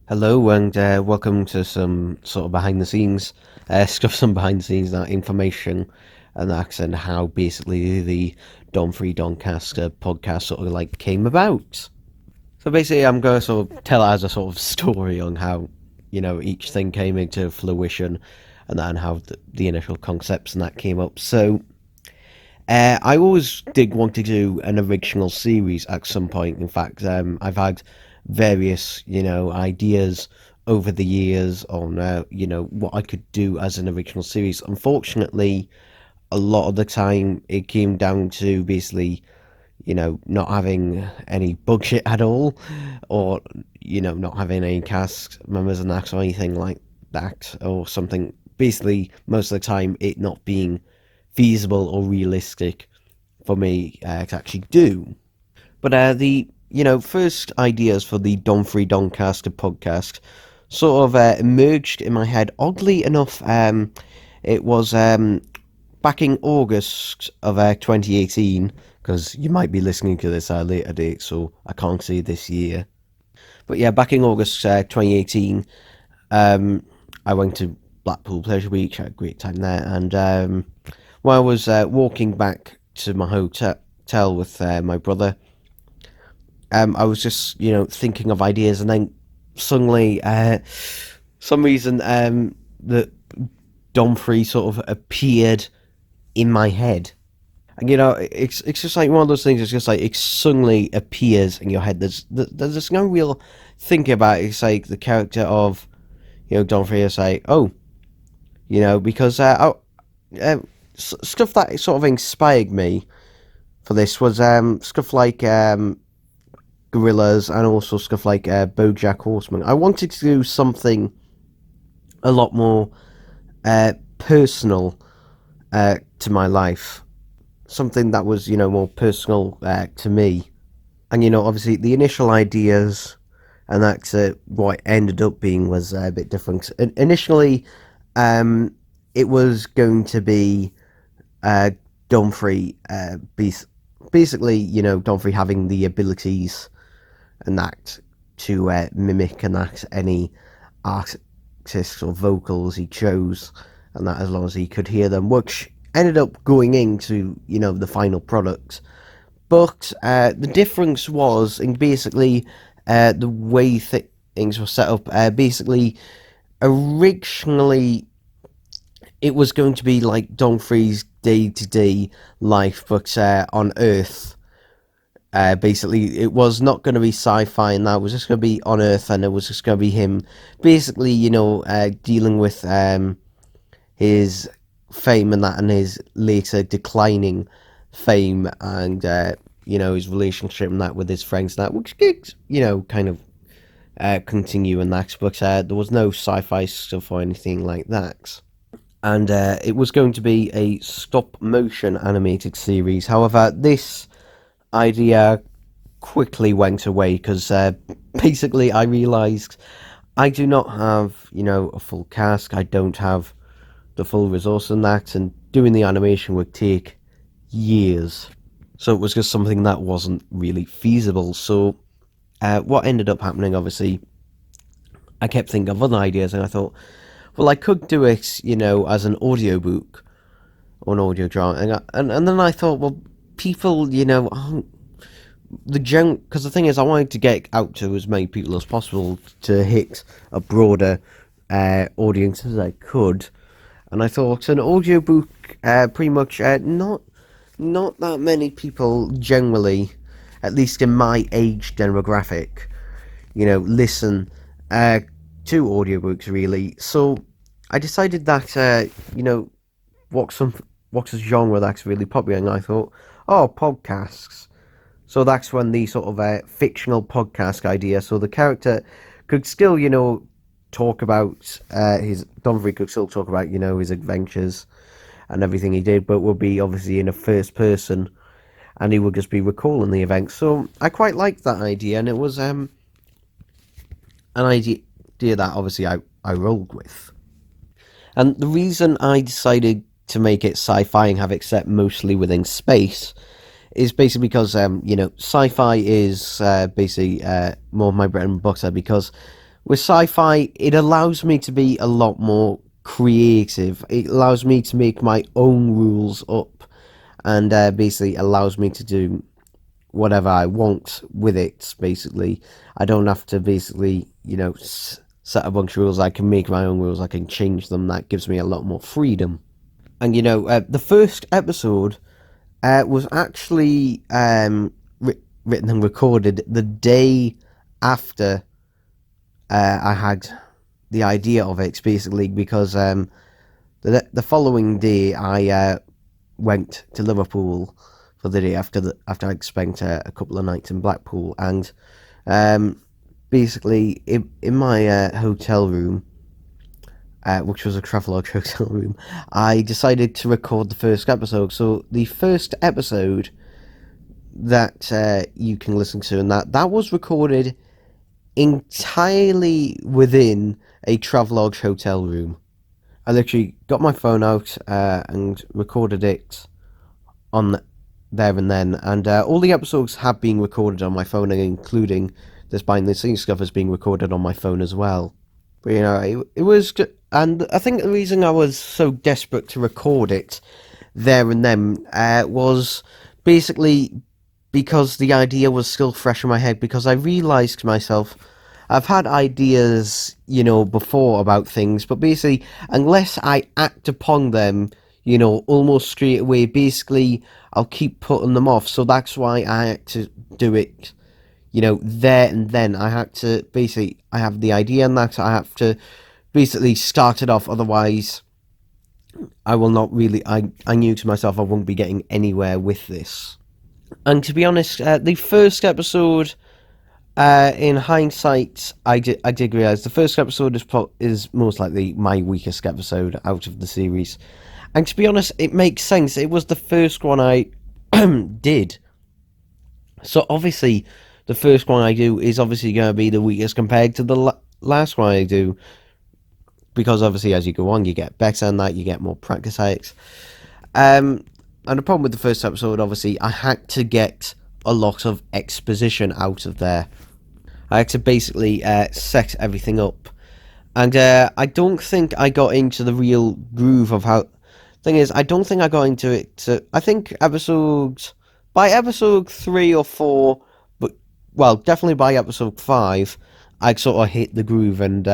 Hello and welcome to some sort of behind the scenes stuff, some behind the scenes that information and that, and how basically the Donfrey Doncaster podcast sort of like came about. So basically, I'm going to sort of tell it as a sort of story on how each thing came into fruition, and then how the initial concepts and that came up. So I always did want to do an original series at some point. In fact, I've had various, ideas over the years on, what I could do as an original series. Unfortunately, a lot of the time it came down to basically, not having any budget at all, or, not having any cast members and that or anything like that, or something. Basically, most of the time it not being feasible or realistic for me to actually do. But the first ideas for the Donfrey Doncaster podcast sort of emerged in my head. Oddly enough, it was back in August of 2018, because you might be listening to this at a later date, so I can't say this year. But yeah, back in August 2018, I went to Blackpool Pleasure Beach, had a great time there, and while I was walking back to my hotel with my brother, I was just thinking of ideas, and then suddenly, some reason, the Donfrey sort of appeared in my head. And it's just like one of those things. It's just like it suddenly appears in your head. There's no real thinking about it. It's like the character of Donfrey is like, oh, because stuff that sort of inspired me for this was stuff like Gorillas, and also stuff like BoJack Horseman. I wanted to do something a lot more personal to my life, something that was more personal to me. And obviously the initial ideas and that's what it ended up being was a bit different. Initially, it was going to be Donfrey, basically, Donfrey having the abilities and that to mimic and act any artists or vocals he chose, and that as long as he could hear them, which ended up going into the final product. But the difference was in basically the way things were set up. Basically, originally it was going to be like Donfrey's day-to-day life, but on Earth. Basically, it was not going to be sci-fi, and that was just going to be on Earth, and it was just going to be him, basically, dealing with his fame and that, and his later declining fame, and his relationship and that with his friends and that, which did, kind of continue in that, but there was no sci-fi stuff or anything like that. And it was going to be a stop-motion animated series. However, this idea quickly went away because basically I realised I do not have, a full cast. I don't have the full resource in that, and doing the animation would take years. So it was just something that wasn't really feasible. So what ended up happening, obviously, I kept thinking of other ideas, and I thought, well, I could do it, as an audiobook or an audio drama, and then I thought, well, people, aren't because the thing is, I wanted to get out to as many people as possible to hit a broader audience as I could, and I thought an audiobook, pretty much, not that many people generally, at least in my age demographic, listen to audiobooks really. So I decided that what's a genre that's really popular, and I thought, oh, podcasts. So that's when the sort of fictional podcast idea. So the character could still, talk about Donfrey could still talk about, his adventures and everything he did, but would be obviously in a first person, and he would just be recalling the events. So I quite liked that idea, and it was an idea that obviously I rolled with. And the reason I decided to make it sci-fi and have it set mostly within space is basically because, sci-fi is basically more my bread and butter, because with sci-fi, it allows me to be a lot more creative. It allows me to make my own rules up, and basically allows me to do whatever I want with it. Basically, I don't have to basically, set a bunch of rules. I can make my own rules. I can change them. That gives me a lot more freedom. And the first episode was actually written and recorded the day after I had the idea of it, basically, because the following day I went to Liverpool for the day after I'd spent a couple of nights in Blackpool, and basically in my hotel room, which was a Travelodge hotel room, I decided to record the first episode. So the first episode that you can listen to, and that was recorded entirely within a Travelodge hotel room. I literally got my phone out and recorded it on there and then, and all the episodes have been recorded on my phone, including this behind the scenes stuff is being recorded on my phone as well. But it was good, and I think the reason I was so desperate to record it there and then was basically because the idea was still fresh in my head, because I realised to myself, I've had ideas, before about things, but basically, unless I act upon them, almost straight away, basically, I'll keep putting them off. So that's why I had to do it, there and then. I had to, basically, I have the idea, and that I have to basically start it off, otherwise I will not really, I knew to myself I won't be getting anywhere with this. And to be honest, the first episode, in hindsight, I did realise the first episode is most likely my weakest episode out of the series. And to be honest, it makes sense. It was the first one I did. So obviously, the first one I do is obviously going to be the weakest compared to the last one I do. Because obviously, as you go on, you get better and that, you get more practice at it. And the problem with the first episode, obviously, I had to get a lot of exposition out of there. I had to basically set everything up. And I don't think I got into the real groove of how... Thing is, I don't think I got into it. I think by episode 3 or 4, but, well, definitely by episode 5, I'd sort of hit the groove, and,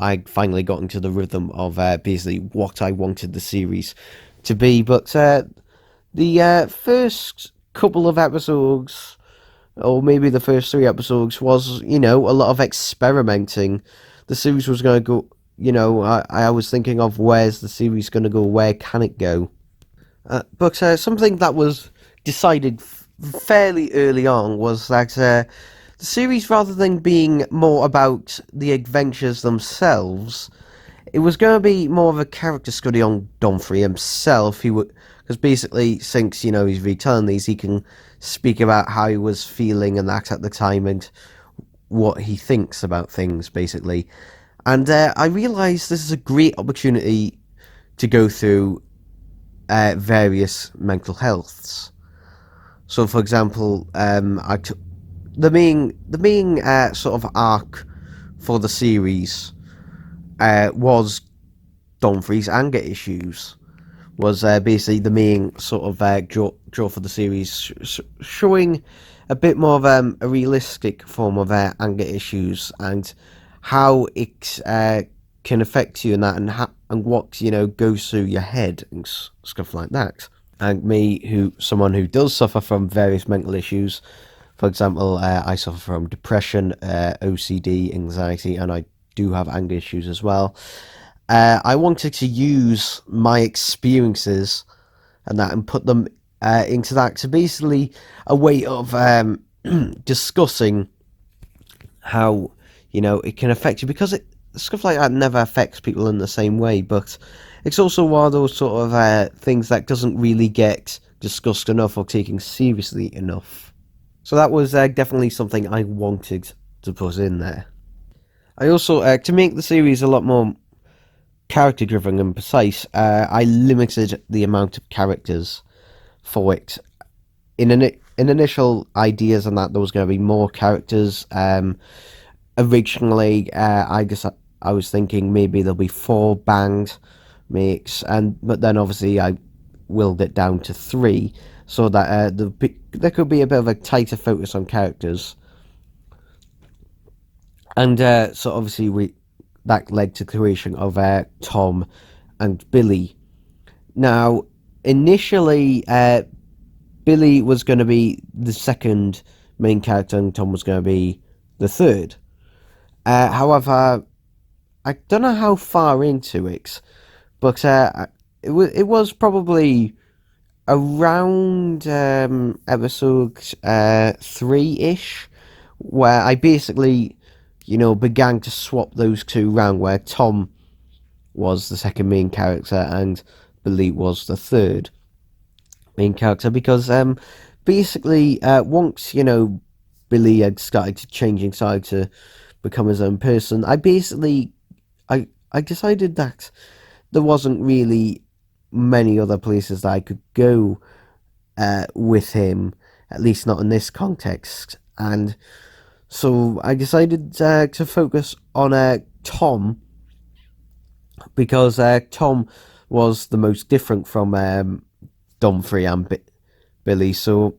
I finally got into the rhythm of basically what I wanted the series to be. But the first couple of episodes, or maybe the first 3 episodes, was, a lot of experimenting. The series was going to go, I was thinking of, where's the series going to go, where can it go? But something that was decided fairly early on was that the series, rather than being more about the adventures themselves, it was going to be more of a character study on Donfrey himself. Because basically, since, he's retelling these, he can speak about how he was feeling and that at the time, and what he thinks about things, basically. And I realised this is a great opportunity to go through various mental healths. So, for example, I took the main sort of arc for the series was Donfrey's anger issues. Was basically the main sort of draw for the series, showing a bit more of a realistic form of anger issues, and how it can affect you, and that, and what goes through your head and stuff like that. And me, someone who does suffer from various mental issues, for example, I suffer from depression, OCD, anxiety, and I do have anger issues as well. I wanted to use my experiences and that, and put them into that, to basically a way of discussing how it can affect you, because stuff like that never affects people in the same way, but it's also one of those sort of things that doesn't really get discussed enough or taken seriously enough. So that was definitely something I wanted to put in there. I also, to make the series a lot more character driven and precise, I limited the amount of characters for it. In initial ideas and that, there was going to be more characters, originally, I was thinking maybe there'll be 4 band makes, but then obviously I willed it down to 3, so that there could be a bit of a tighter focus on characters, and so obviously that led to the creation of Tom and Billy. Now, initially, Billy was going to be the second main character, and Tom was going to be the third. However, I don't know how far into it, but it was probably around episode 3-ish, where I basically, began to swap those two around, where Tom was the second main character and Billy was the third main character, because basically once Billy had started to change inside to become his own person, I decided that there wasn't really many other places that I could go with him, at least not in this context, and so I decided to focus on Tom, because Tom was the most different from Donfrey and Billy. So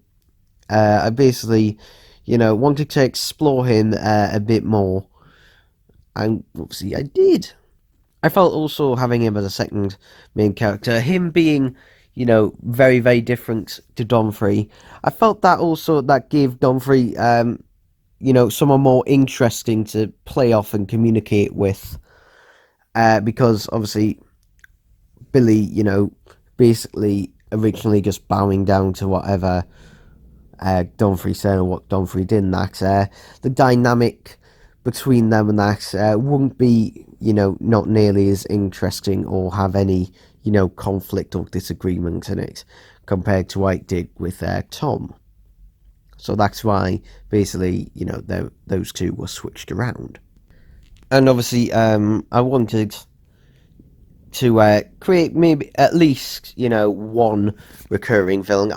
I basically, wanted to explore him a bit more, and obviously I did. I felt also having him as a second main character, him being, very, very different to Donfrey. I felt that also that gave Donfrey, someone more interesting to play off and communicate with, because obviously Billy, basically originally just bowing down to whatever Donfrey said or what Donfrey did, and that the dynamic between them and that wouldn't be, not nearly as interesting or have any, conflict or disagreement in it compared to what it did with Tom. So that's why basically, those two were switched around. And obviously, I wanted to create maybe at least, one recurring villain.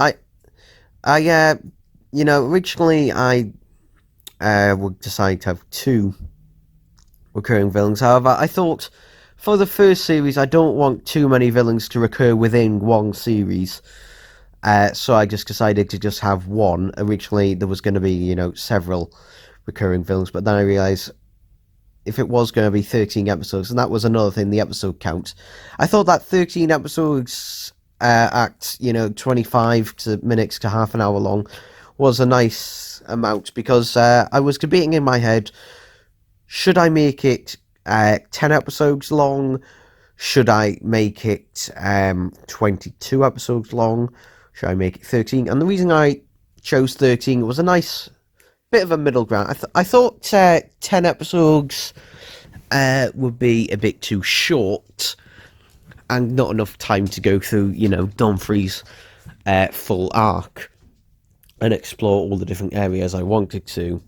Originally I would decide to have 2 recurring villains. However, I thought for the first series, I don't want too many villains to recur within one series. So I just decided to just have one. Originally, there was going to be, several recurring villains, but then I realised if it was going to be 13 episodes, and that was another thing, the episode count. I thought that 13 episodes at, 25 minutes to half an hour long was a nice amount, because I was debating in my head, should I make it 10 episodes long? Should I make it 22 episodes long? Should I make it 13? And the reason I chose 13 was a nice bit of a middle ground. I thought 10 episodes would be a bit too short and not enough time to go through, Donfrey's full arc and explore all the different areas I wanted to.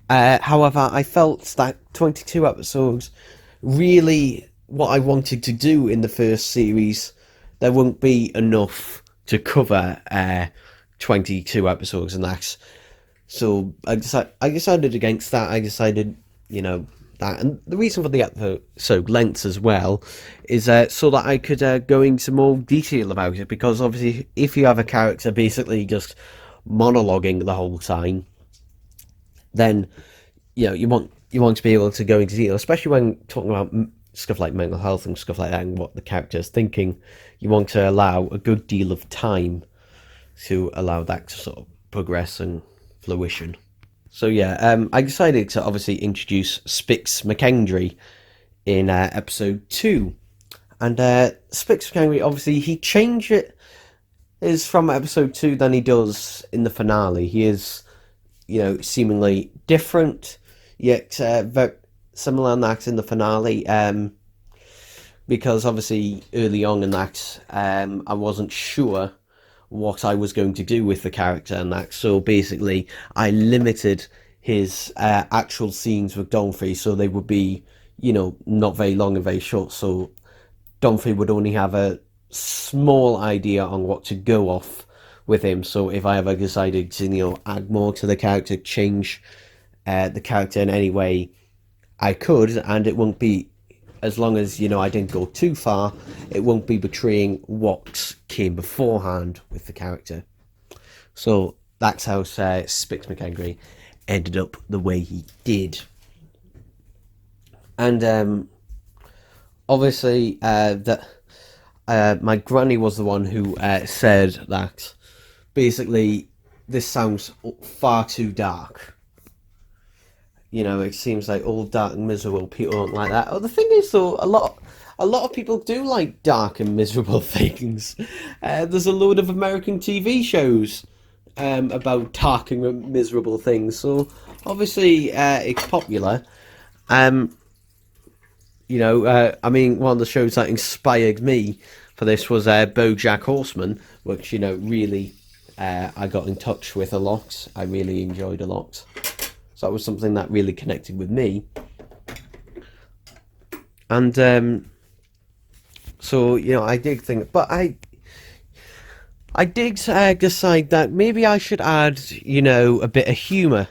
However, I felt that 22 episodes really what I wanted to do in the first series, there wouldn't be enough to cover 22 episodes and that. So I decided against that. I decided, that. And the reason for the episode lengths as well is so that I could go into more detail about it. Because obviously, if you have a character basically just monologuing the whole time, then you want to be able to go into detail, especially when talking about stuff like mental health and stuff like that, and what the character is thinking. You want to allow a good deal of time to allow that to sort of progress and fruition. So yeah, I decided to obviously introduce Spix McKendry in episode 2, and Spix McKendry, obviously he changed it is from episode 2 than he does in the finale. He is, seemingly different, yet very similar in that in the finale, because obviously early on in that, I wasn't sure what I was going to do with the character and that, so basically I limited his actual scenes with Donfrey, so they would be, not very long and very short, so Donfrey would only have a small idea on what to go off with him. So if I ever decided to, add more to the character, change the character in any way I could, and it won't be, as long as, I didn't go too far, it won't be betraying what came beforehand with the character. So that's how Spix McHenry ended up the way he did. And obviously, my granny was the one who said that basically this sounds far too dark. It seems like all dark and miserable people don't like that. Oh, the thing is, though, a lot of people do like dark and miserable things. There's a load of American TV shows about dark and miserable things. So obviously, it's popular. I mean, one of the shows that inspired me for this was BoJack Horseman, which really I got in touch with a lot. I really enjoyed a lot. So that was something that really connected with me. And so, I did think, but I did decide that maybe I should add, a bit of humour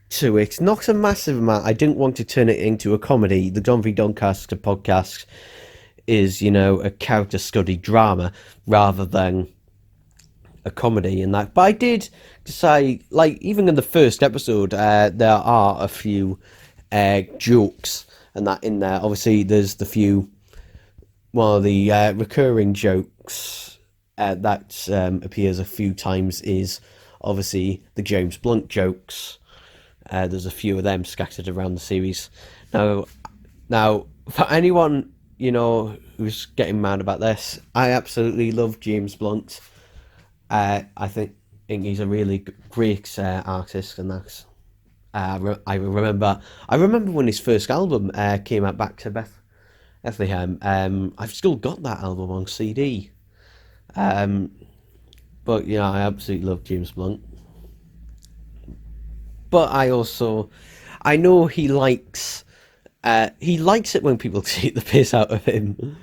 to it. Not a massive amount. I didn't want to turn it into a comedy. The Donfrey Doncaster podcast is, a character study drama rather than a comedy in that. But I did decide, like, even in the first episode, there are a few jokes and that in there. Obviously, there's the recurring jokes that appears a few times is obviously the James Blunt jokes. There's a few of them scattered around the series. Now, for anyone, who's getting mad about this, I absolutely love James Blunt. I think he's a really great artist, and that's. I remember when his first album came out, Back to Bethlehem. I've still got that album on CD. But I absolutely love James Blunt. But I know he likes it when people take the piss out of him.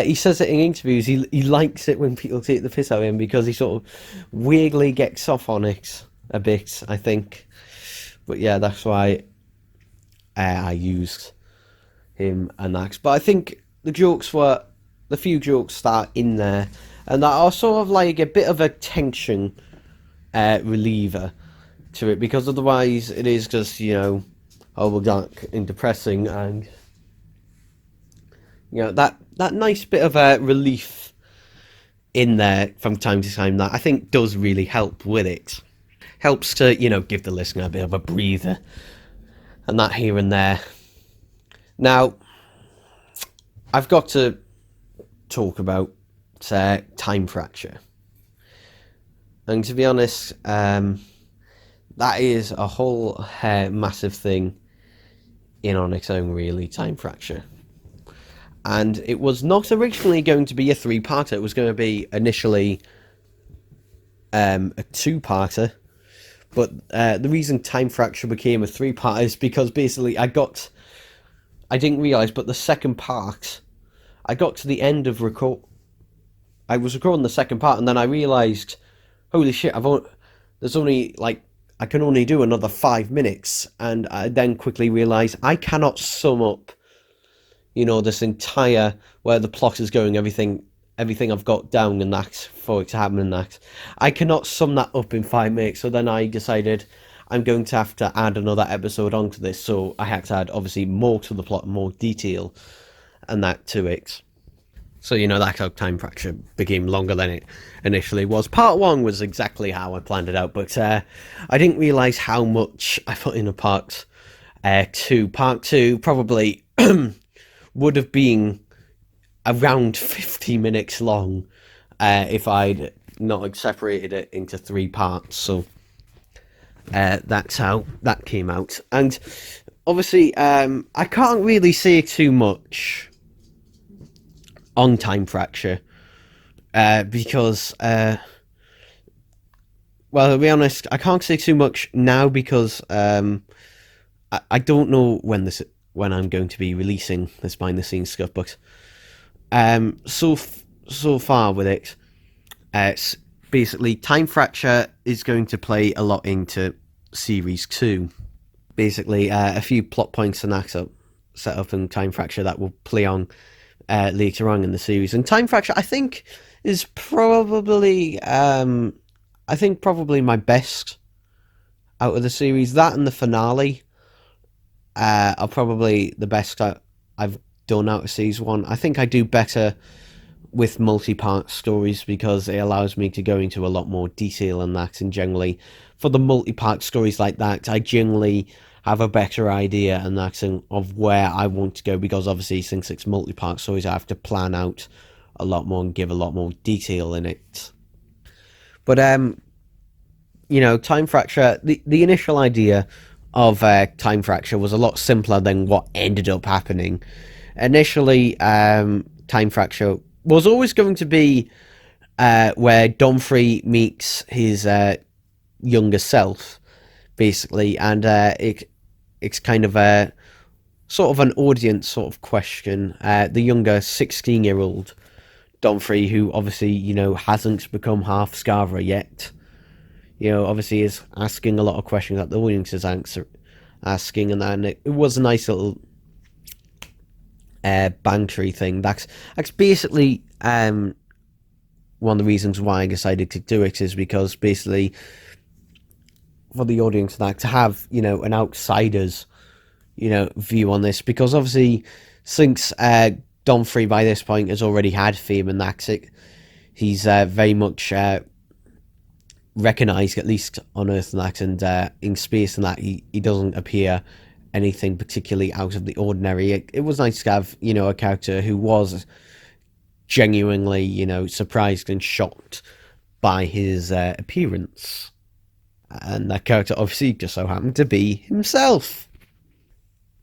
He says it in interviews. He likes it when people take the piss out of him because he sort of weirdly gets off on it a bit, I think. But yeah, that's why I used him and that. But I think the few jokes that are in there, and that are sort of like a bit of a tension reliever to it, because otherwise it is just, dark and depressing, and that nice bit of a relief in there from time to time that I think does really help with it. Helps to, give the listener a bit of a breather and that here and there. Now, I've got to talk about time fracture. And to be honest, that is a whole massive thing on its own, really, time fracture. And it was not originally going to be a 3-parter. It was going to be initially a 2-parter. But the reason Time Fracture became a 3-parter is because basically I didn't realise, but the second part, I got to the end of I was recording the second part, and then I realised, holy shit, there's only, I can only do another 5 minutes, and I then quickly realised I cannot sum up, this entire, where the plot is going, everything I've got down in that for it to happen in that. I cannot sum that up in 5 minutes, so then I decided I'm going to have to add another episode onto this, so I had to add, obviously, more to the plot, more detail, and that to it. So, that's how Time Fracture became longer than it initially was. Part 1 was exactly how I planned it out, but I didn't realise how much I put in a part 2. Part 2 probably would have been around 50 minutes long if I'd not separated it into 3 parts. So that's how that came out. And obviously, I can't really say too much on Time Fracture because, well, to be honest, I can't say too much now because I don't know when I'm going to be releasing this behind the scenes stuff, but so far with it, it's basically Time Fracture is going to play a lot into Series 2. basically a few plot points and acts up set up in Time Fracture that will play on later on in the series. And Time Fracture, I think, is probably probably my best out of the series. That and the finale are probably the best I've done out of season one. I think I do better with multi-part stories because it allows me to go into a lot more detail in that, and generally for the multi-part stories like that I generally have a better idea and that of where I want to go, because obviously since it's multi-part stories I have to plan out a lot more and give a lot more detail in it. But Time Fracture, the initial idea of Time Fracture was a lot simpler than what ended up happening. Initially, Time Fracture was always going to be where Donfrey meets his younger self, basically, and it's kind of a sort of an audience sort of question. The younger 16-year-old Donfrey, who obviously hasn't become half Scarborough yet, obviously is asking a lot of questions that the audience is asking, and then it was a nice little bantery thing. That's basically one of the reasons why I decided to do it, is because basically for the audience to have an outsider's view on this, because obviously since Donfrey by this point has already had fame and he's very much recognised, at least on Earth and in space, and that he doesn't appear anything particularly out of the ordinary. It was nice to have a character who was genuinely surprised and shocked by his appearance, and that character obviously just so happened to be himself.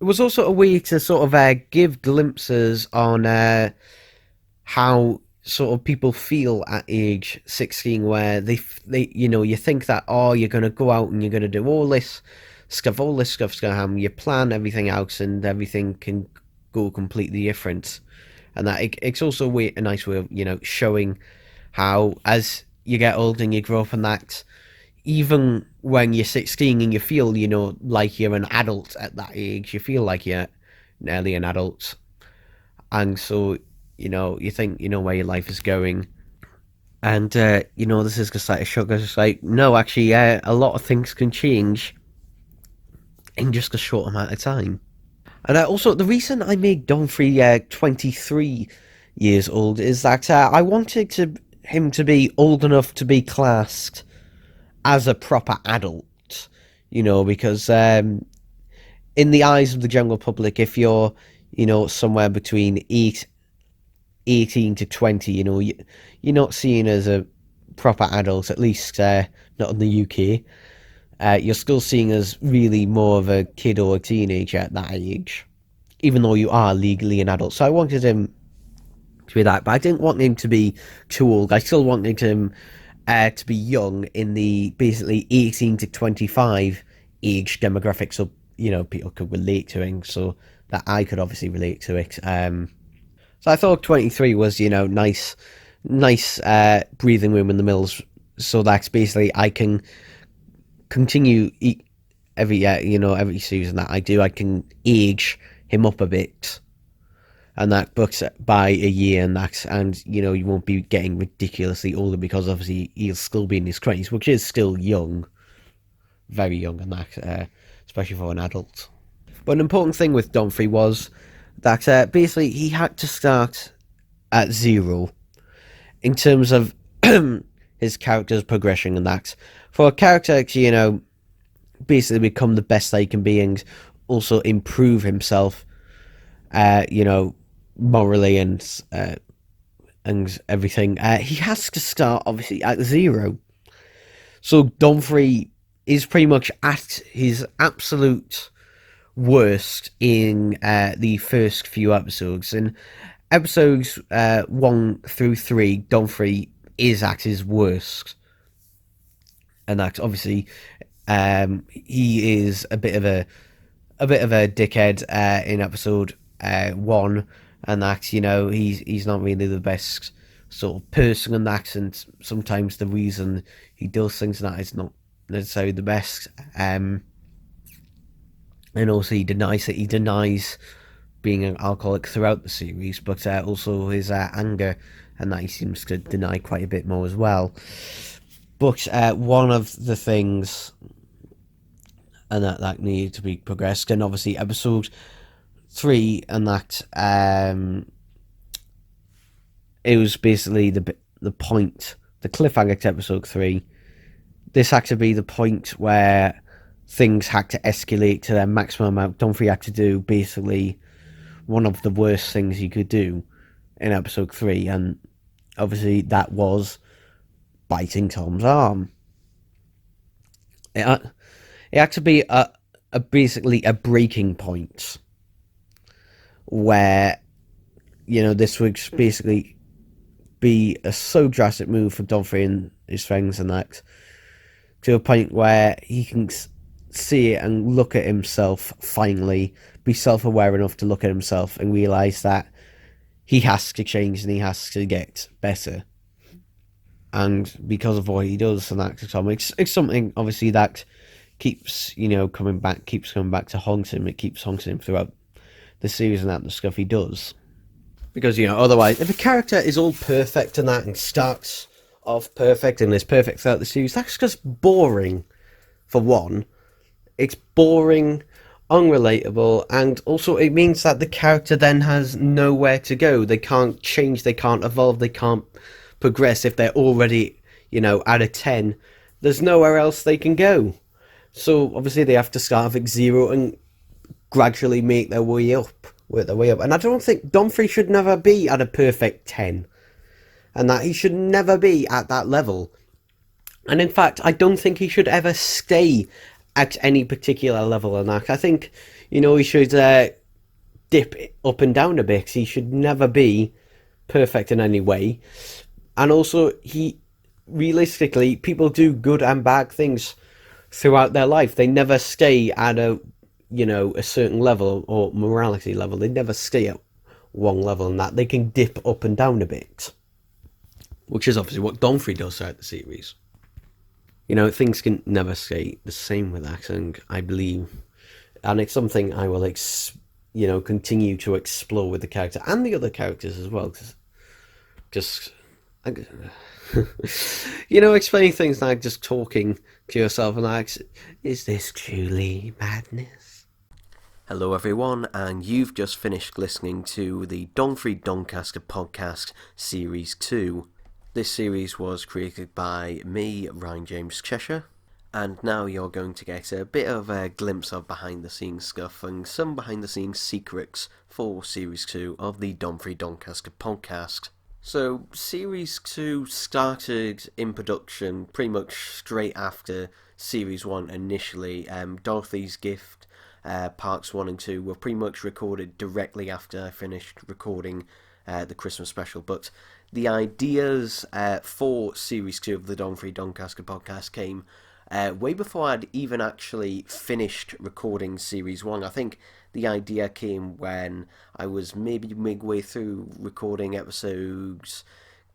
It was also a way to sort of give glimpses on how sort of people feel at age 16, where they you think that, oh, you're going to go out and you're going to do all this stuff's going to happen, you plan everything out and everything can go completely different, and that it's also a nice way of showing how as you get older and you grow up, and that even when you're 16 and you feel like you're an adult at that age, you feel like you're nearly an adult, and so you think where your life is going, and this is just like a shock. It's like, no, actually, a lot of things can change in just a short amount of time. And also, the reason I made Donfrey 23 years old is that I wanted him to be old enough to be classed as a proper adult, because in the eyes of the general public, if you're, somewhere between 18 to 20, you're not seen as a proper adult, at least not in the UK. You're still seen as really more of a kid or a teenager at that age, even though you are legally an adult. So I wanted him to be that, but I didn't want him to be too old. I still wanted him to be young in the basically 18 to 25 age demographic, so people could relate to him, so that I could obviously relate to it. So I thought 23 was nice breathing room in the mills, so that's basically I can continue every season that I do, I can age him up a bit, and that books by a year, and you won't be getting ridiculously older, because obviously he'll still be in his 20s, which is still young, very young, and that especially for an adult. But an important thing with Donfrey was that basically he had to start at zero in terms of his character's progression, and that for a character to basically become the best they can be and also improve himself morally and everything, he has to start obviously at zero. So Donfrey is pretty much at his absolute worst in the first few episodes. In episodes 1 through 3, Donfrey is at his worst, and that's obviously he is a bit of a dickhead in episode 1, and that he's not really the best sort of person in that, and sometimes the reason he does things that is not necessarily the best. and also he denies being an alcoholic throughout the series, but also his anger, and that he seems to deny quite a bit more as well. But one of the things, and that needed to be progressed, and obviously episode 3, and that it was basically the point, the cliffhanger to episode 3. This had to be the point where things had to escalate to their maximum amount. Donfrey had to do basically one of the worst things he could do in episode 3, and obviously that was biting Tom's arm. It had to be basically a breaking point where, this would basically be a so drastic move for Donfrey and his friends, and that to a point where he can see it and look at himself, finally be self-aware enough to look at himself and realise that he has to change and he has to get better. And because of what he does in that comics, it's something obviously that keeps coming back to haunt him. It keeps haunting him throughout the series and that the stuff he does. Because otherwise, if a character is all perfect and that and starts off perfect and is perfect throughout the series, that's just boring. For one, it's boring, unrelatable, and also it means that the character then has nowhere to go. They can't change, they can't evolve, they can't progress if they're already, at a 10. There's nowhere else they can go. So obviously they have to start at 0 and gradually make their way up, work their way up. And I don't think Donfrey should never be at a perfect 10. And that he should never be at that level. And in fact, I don't think he should ever stay at any particular level in that. I think, he should dip up and down a bit. He should never be perfect in any way. And also, realistically, people do good and bad things throughout their life. They never stay at a certain level or morality level. They never stay at one level, and that they can dip up and down a bit, which is obviously what Donfrey does throughout the series. Things can never stay the same with that, and I believe, and it's something I will continue to explore with the character and the other characters as well. Just explaining things like just talking to yourself and like, is this truly madness? Hello everyone, and you've just finished listening to the Donfrey Doncaster podcast series 2. This series was created by me, Ryan James Cheshire, and now you're going to get a bit of a glimpse of behind the scenes stuff and some behind the scenes secrets for series 2 of the Donfrey Doncaster podcast. So, Series 2 started in production pretty much straight after Series 1 initially. Dorothy's Gift, Parts 1 and 2 were pretty much recorded directly after I finished recording the Christmas special, but the ideas for Series 2 of the Donfrey Doncaster podcast came way before I'd even actually finished recording Series 1. I think the idea came when I was maybe midway through recording episodes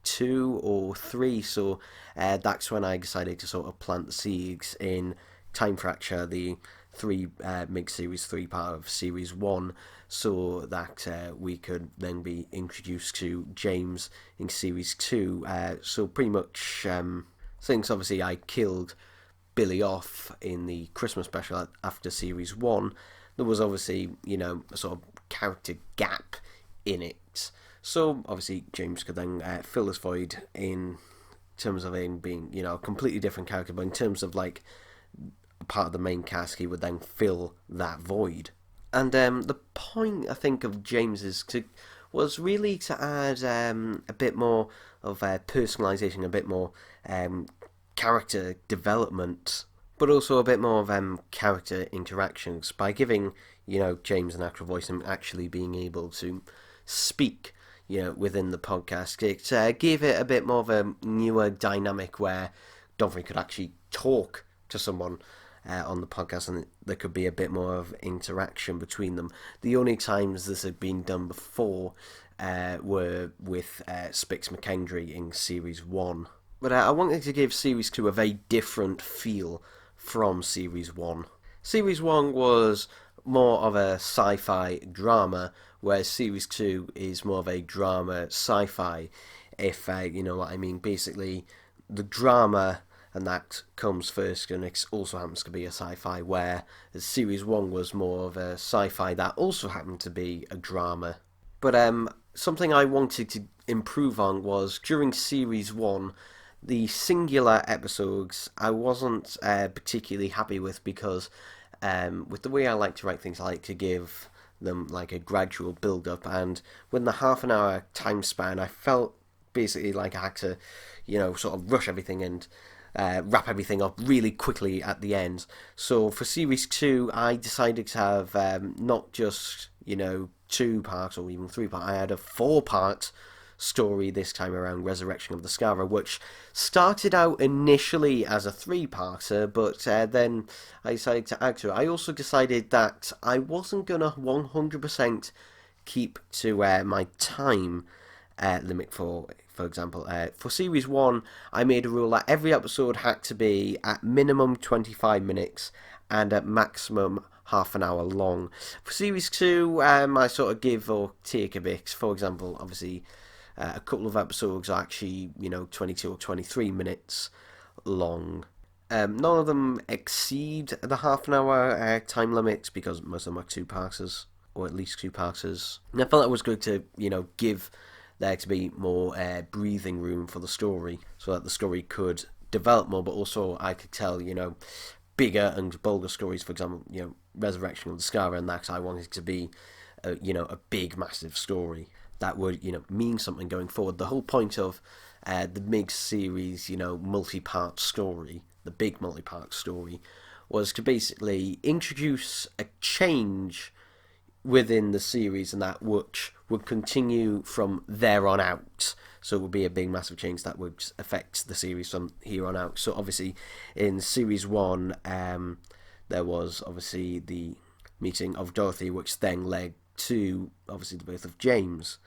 2 or 3, so that's when I decided to sort of plant the seeds in Time Fracture, the mid-series 3 part of Series 1, so that we could then be introduced to James in Series 2. So pretty much, since obviously I killed Billy off in the Christmas special after Series 1, there was obviously, a sort of character gap in it. So obviously James could then fill this void in terms of him being, a completely different character, but in terms of like part of the main cast, he would then fill that void. And the point, I think, of James's was really to add a bit more of personalisation, a bit more character development, but also a bit more of character interactions by giving, James an actual voice and actually being able to speak, within the podcast. It gave it a bit more of a newer dynamic where Donfrey could actually talk to someone on the podcast, and there could be a bit more of interaction between them. The only times this had been done before were with Spix McKendry in Series 1. But I wanted to give Series 2 a very different feel from Series 1. Series 1 was more of a sci-fi drama, whereas series two is more of a drama sci-fi. If you know what I mean, basically the drama and that comes first, and it also happens to be a sci-fi. Where series one was more of a sci-fi that also happened to be a drama. But something I wanted to improve on was during series one, the singular episodes I wasn't particularly happy with because with the way I like to write things, I like to give them like a gradual build up, and within the half an hour time span, I felt basically like I had to, sort of rush everything and wrap everything up really quickly at the end. So for series two, I decided to have not just two parts or even three parts. I had a four-part story this time around, Resurrection of the Scarver, which started out initially as a three-parter, but then I decided to add to it. I also decided that I wasn't gonna 100% keep to my time limit for example. For series one, I made a rule that every episode had to be at minimum 25 minutes and at maximum half an hour long. For series two, I sort of give or take a bit. For example, obviously, a couple of episodes are actually 22 or 23 minutes long. None of them exceed the half an hour time limit because most of them are two-parters, or at least two-parters. And I felt it was good to give there to be more breathing room for the story, so that the story could develop more, but also I could tell, bigger and bolder stories. For example, Resurrection of the Scar, and that I wanted to be, a big, massive story that would, mean something going forward. The whole point of the mix series, multi-part story, the big multi-part story, was to basically introduce a change within the series, and that which would continue from there on out. So it would be a big, massive change that would affect the series from here on out. So obviously, in series one, there was obviously the meeting of Dorothy, which then led to obviously the birth of James.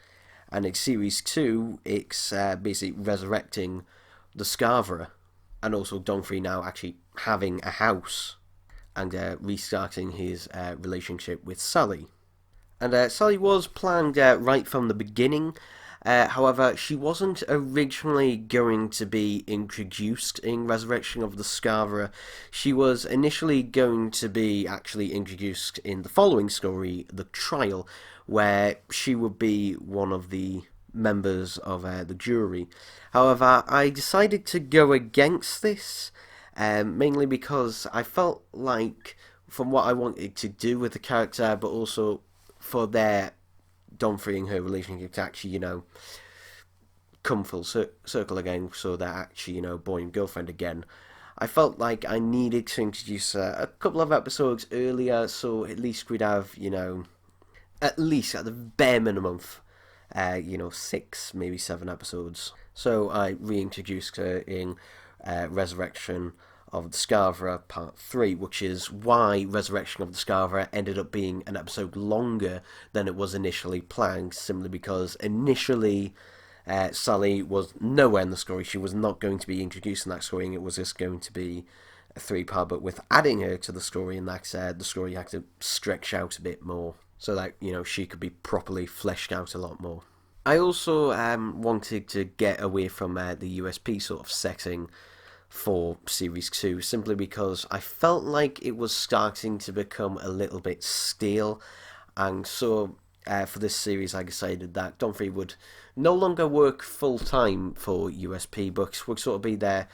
And in series two, it's basically resurrecting the Scarverer, and also Donfrey now actually having a house and restarting his relationship with Sally. And Sally was planned right from the beginning. However, she wasn't originally going to be introduced in Resurrection of the Scarverer. She was initially going to be actually introduced in the following story, The Trial, where she would be one of the members of the jury. However, I decided to go against this, mainly because I felt like, from what I wanted to do with the character, but also for their Donfrey and her relationship to actually, come full circle again, so they're actually, boy and girlfriend again. I felt like I needed to introduce a couple of episodes earlier, so at least we'd have, at least at the bare minimum, 6, maybe 7 episodes. So I reintroduced her in Resurrection of the Scarverer Part 3, which is why Resurrection of the Scarverer ended up being an episode longer than it was initially planned, simply because initially Sally was nowhere in the story. She was not going to be introduced in that story, and it was just going to be a 3-part, but with adding her to the story, and that the story had to stretch out a bit more, so that, she could be properly fleshed out a lot more. I also wanted to get away from the USP sort of setting for Series 2, simply because I felt like it was starting to become a little bit stale, and so for this series I decided that Donfrey would no longer work full-time for USP, but would sort of be their,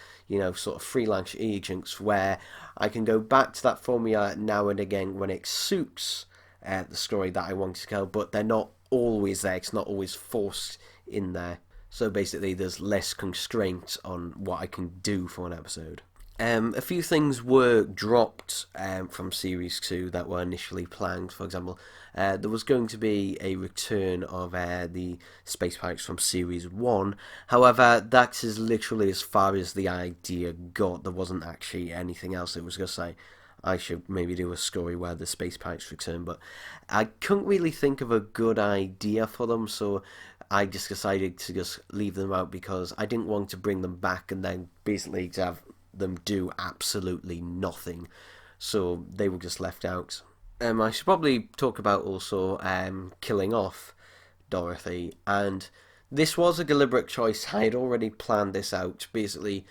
sort of freelance agents, where I can go back to that formula now and again when it suits the story that I want to tell, but they're not always there, it's not always forced in there. So basically, there's less constraints on what I can do for an episode. A few things were dropped from Series 2 that were initially planned. For example, there was going to be a return of the space pirates from Series 1. However, that is literally as far as the idea got. There wasn't actually anything else. It was just like, I should maybe do a story where the space pirates return, but I couldn't really think of a good idea for them, so I just decided to just leave them out because I didn't want to bring them back and then basically to have them do absolutely nothing. So they were just left out. I should probably talk about also killing off Dorothy, and this was a deliberate choice. I had already planned this out. Basically,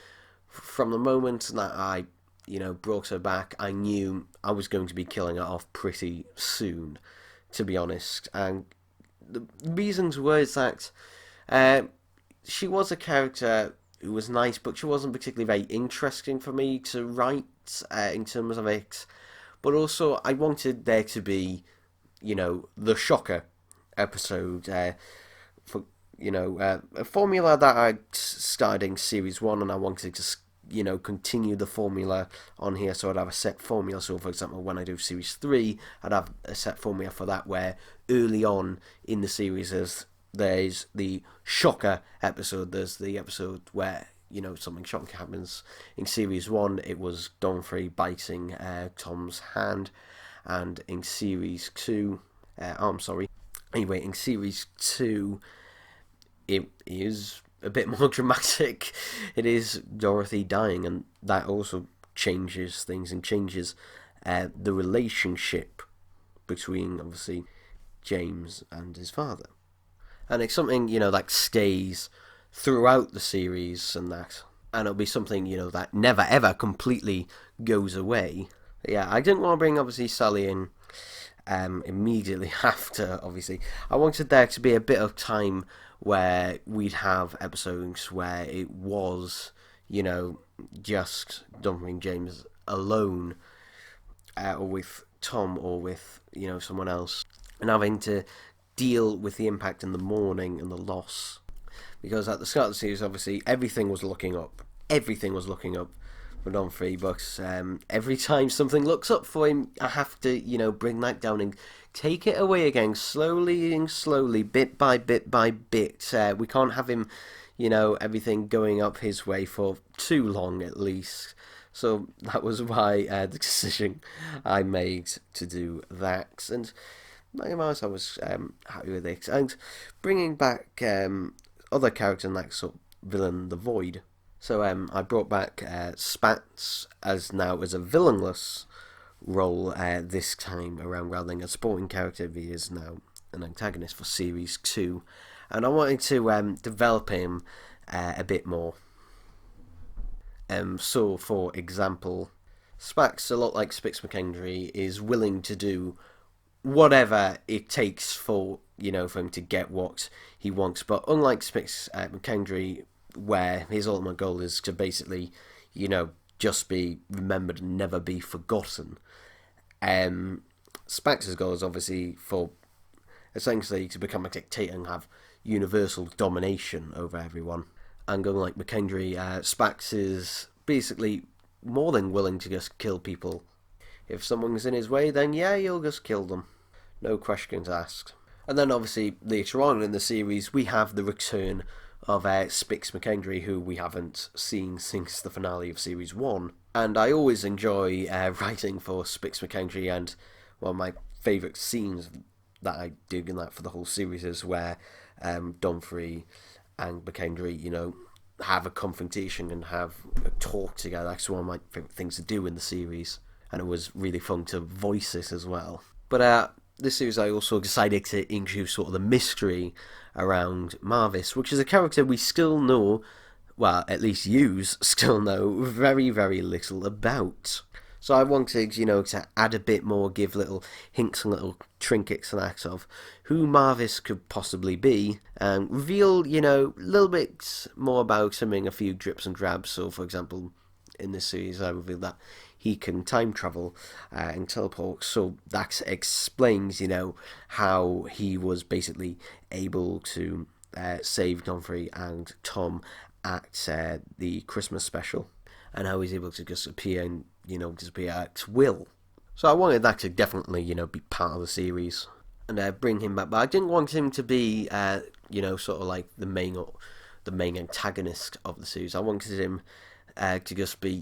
from the moment that I, brought her back, I knew I was going to be killing her off pretty soon, to be honest. And the reasons were that uh, she was a character who was nice, but she wasn't particularly very interesting for me to write in terms of it. But also, I wanted there to be, the shocker episode for a formula that I started in series one, and I wanted to continue the formula on here. So I'd have a set formula. So for example, when I do series three, I'd have a set formula for that, where early on in the series there's the shocker episode. There's the episode where something shocking happens. In series one, it was Donfrey biting Tom's hand, and in series two, I'm sorry. Anyway, in series two, it is a bit more dramatic. It is Dorothy dying, and that also changes things and changes the relationship between, obviously, James and his father. And it's something, that stays throughout the series and that. And it'll be something, that never ever completely goes away. Yeah, I didn't want to bring, obviously, Sally in immediately after, obviously. I wanted there to be a bit of time where we'd have episodes where it was, just Donfrey and James alone, or with Tom, or with, someone else, and having to deal with the impact in the morning and the loss. Because at the start of the series, obviously, everything was looking up. Everything was looking up for Donfrey, but every time something looks up for him, I have to, bring that down and take it away again, slowly and slowly, bit by bit by bit. We can't have him, everything going up his way for too long, at least. So that was why the decision I made to do that. And I was happy with it. And bringing back other characters in that sort of villain, the Void. So I brought back Spats as a villainless role this time around, rather than a supporting character. He is now an antagonist for series 2, and I wanted to develop him a bit more. So, for example, Spats, a lot like Spix McKendry, is willing to do whatever it takes for him to get what he wants. But unlike Spix McKendry, where his ultimate goal is to basically, just be remembered and never be forgotten, Spax's goal is obviously for essentially to become a dictator and have universal domination over everyone. And unlike McKendry, Spax is basically more than willing to just kill people. If someone's in his way, then yeah, he'll just kill them. No questions asked. And then obviously later on in the series, we have the return of Spix McKendry, who we haven't seen since the finale of series 1. And I always enjoy writing for Spix McKendry, and one of my favourite scenes that I dig in that for the whole series is where Donfrey and McKendry, have a confrontation and have a talk together. That's one of my favourite things to do in the series, and it was really fun to voice it as well. But this series I also decided to introduce sort of the mystery around Marvis, which is a character we still know, well, at least yous still know very, very little about. So I wanted, to add a bit more, give little hints and little trinkets and acts of who Marvis could possibly be, and reveal, a little bit more about him in a few drips and drabs. So, for example, in this series, I revealed that he can time travel and teleport. So that explains, how he was basically able to save Donfrey and Tom at the Christmas special, and how he's able to just appear and, disappear at will. So I wanted that to definitely, be part of the series and bring him back. But I didn't want him to be, sort of like the main antagonist of the series. I wanted him to just be,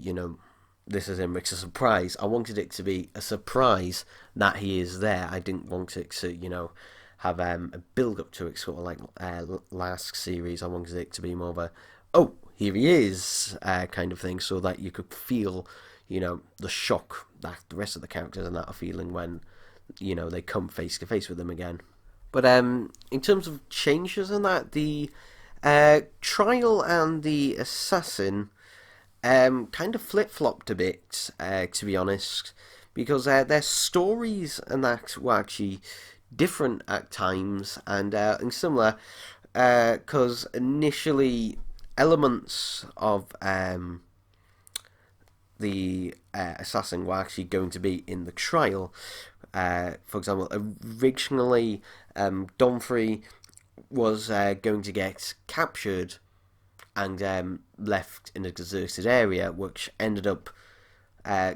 this is him, it's a surprise. I wanted it to be a surprise that he is there. I didn't want it to, have a build up to it, sort of like last series. I wanted it to be more of a, oh, here he is, kind of thing, so that you could feel, the shock that the rest of the characters and that are feeling when they come face to face with them again. But in terms of changes in that, the trial and the assassin kind of flip flopped a bit, to be honest, because their stories and that were actually different at times and similar. Because initially, elements of the assassin were actually going to be in the trial. For example, originally, Donfrey was going to get captured and left in a deserted area, which ended up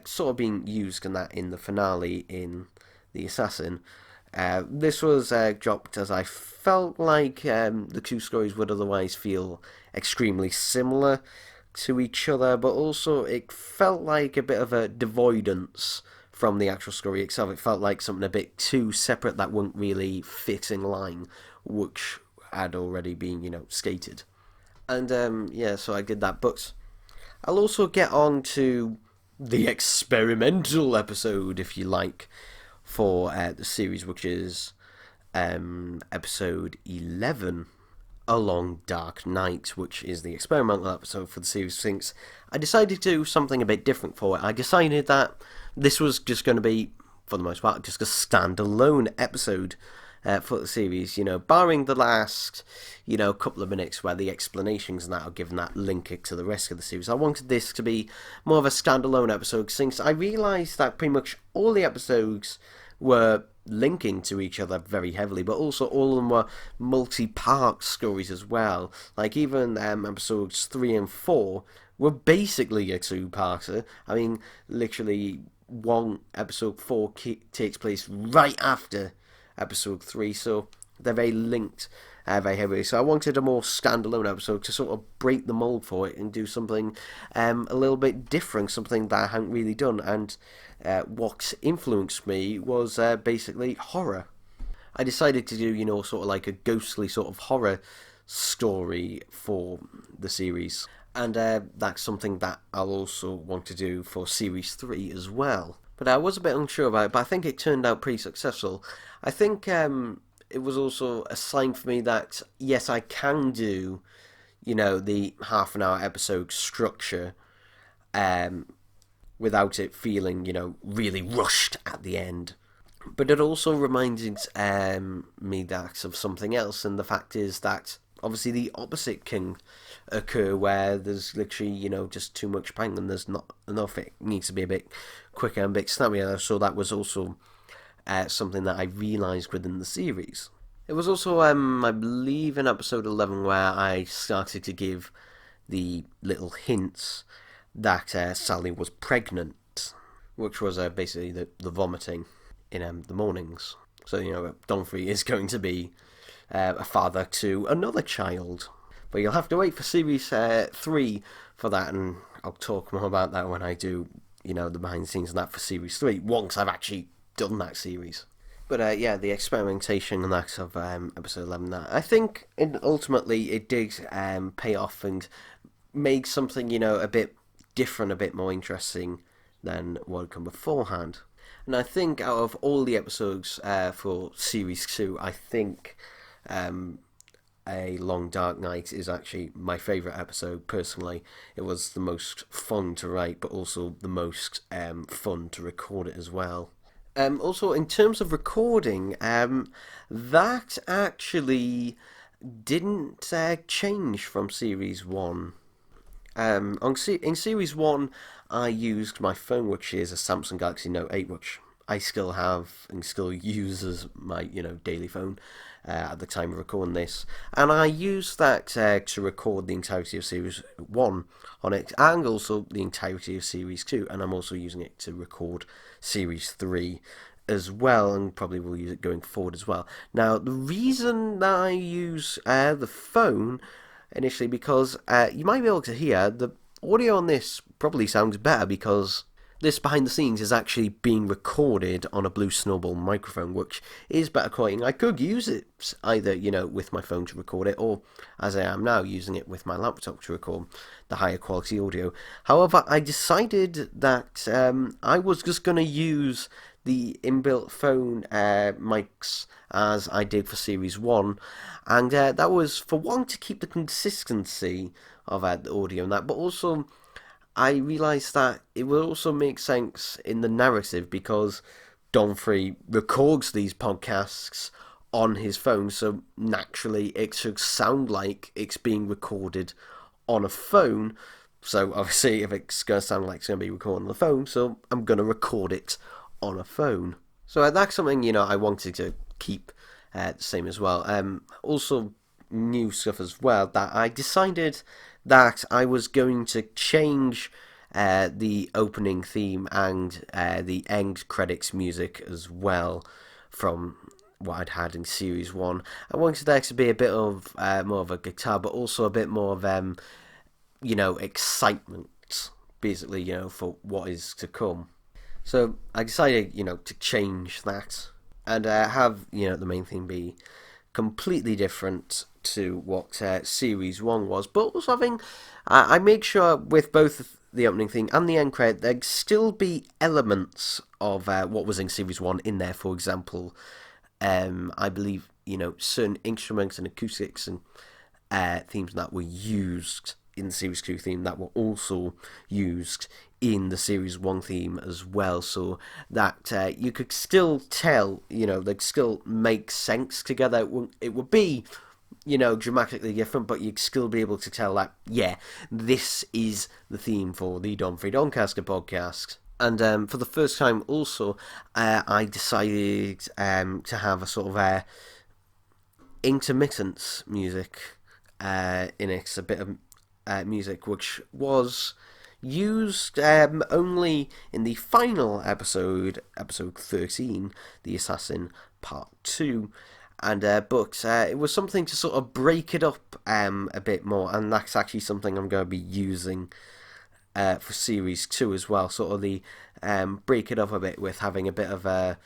sort of being used in the finale in The Assassin. This was dropped as I felt like the two stories would otherwise feel extremely similar to each other, but also it felt like a bit of a devoidance from the actual story itself. It felt like something a bit too separate that wouldn't really fit in line, which had already been, skated. And yeah, so I did that. But I'll also get on to the experimental episode, if you like, for the series, which is episode 11, A Long Dark Night, which is the experimental episode for the series. Since I decided to do something a bit different for it, I decided that this was just going to be, for the most part, just a standalone episode for the series, barring the last, couple of minutes where the explanations and that are given that link it to the rest of the series. I wanted this to be more of a standalone episode since I realised that pretty much all the episodes were linking to each other very heavily, but also all of them were multi-part stories as well. Like even episodes 3 and 4 were basically a two-parter. I mean, literally episode 4 takes place right after episode 3, so they're very linked very heavily. So I wanted a more standalone episode to sort of break the mold for it and do something a little bit different, something that I hadn't really done. And what influenced me was basically horror. I decided to do, sort of like a ghostly sort of horror story for the series. And that's something that I'll also want to do for Series 3 as well. But I was a bit unsure about it, but I think it turned out pretty successful. I think it was also a sign for me that, yes, I can do, the half an hour episode structure without it feeling, really rushed at the end. But it also reminded me that of something else, and the fact is that obviously the opposite can occur where there's literally, just too much bang and there's not enough. It needs to be a bit quicker and a bit snappier. So that was also something that I realised within the series. It was also, I believe, in episode 11 where I started to give the little hints that Sally was pregnant, which was basically the vomiting in the mornings. So, Donfrey is going to be a father to another child. But you'll have to wait for Series 3 for that, and I'll talk more about that when I do, the behind the scenes and that for Series 3, once I've actually done that series. But yeah, the experimentation and that of episode 11, that I think ultimately it did pay off and make something, a bit different, a bit more interesting than what had come beforehand. And I think out of all the episodes for Series 2, I think A Long Dark Night is actually my favourite episode personally. It was the most fun to write, but also the most fun to record it as well. Also, in terms of recording, that actually didn't change from Series 1. In Series 1, I used my phone, which is a Samsung Galaxy Note 8, which I still have and still use as my, daily phone at the time of recording this. And I used that to record the entirety of Series 1 on it, and also the entirety of Series 2. And I'm also using it to record Series 3 as well, and probably will use it going forward as well. Now, the reason that I use the phone initially, because you might be able to hear the audio on this probably sounds better because this behind the scenes is actually being recorded on a Blue Snowball microphone, which is better quality. I could use it either, with my phone to record it, or as I am now, using it with my laptop to record the higher quality audio. However, I decided that I was just going to use the inbuilt phone mics as I did for Series 1, and that was for one to keep the consistency of the audio and that, but also I realised that it will also make sense in the narrative because Donfrey records these podcasts on his phone, so naturally it should sound like it's being recorded on a phone. So obviously, if it's going to sound like it's going to be recorded on the phone, so I'm going to record it on a phone. So that's something I wanted to keep the same as well. Also, new stuff as well that I decided that I was going to change the opening theme and the end credits music as well from what I'd had in Series 1. I wanted there to be a bit of more of a guitar, but also a bit more of excitement, basically, for what is to come. So I decided, to change that and have, the main theme be completely different to what Series 1 was, but also having, I made sure with both the opening theme and the end credit, there'd still be elements of what was in Series 1 in there. For example, I believe, certain instruments and acoustics and themes that were used in the Series 2 theme that were also used in the Series 1 theme as well, so that you could still tell, they'd still make sense together. It would be, dramatically different, but you'd still be able to tell that, yeah, this is the theme for the Donfrey Doncaster podcast. And for the first time also, I decided to have a sort of intermittent music in it, a bit of music which was used only in the final episode 13, The Assassin Part 2. But it was something to sort of break it up a bit more, and that's actually something I'm going to be using for Series 2 as well. Sort of the break it up a bit with having a bit of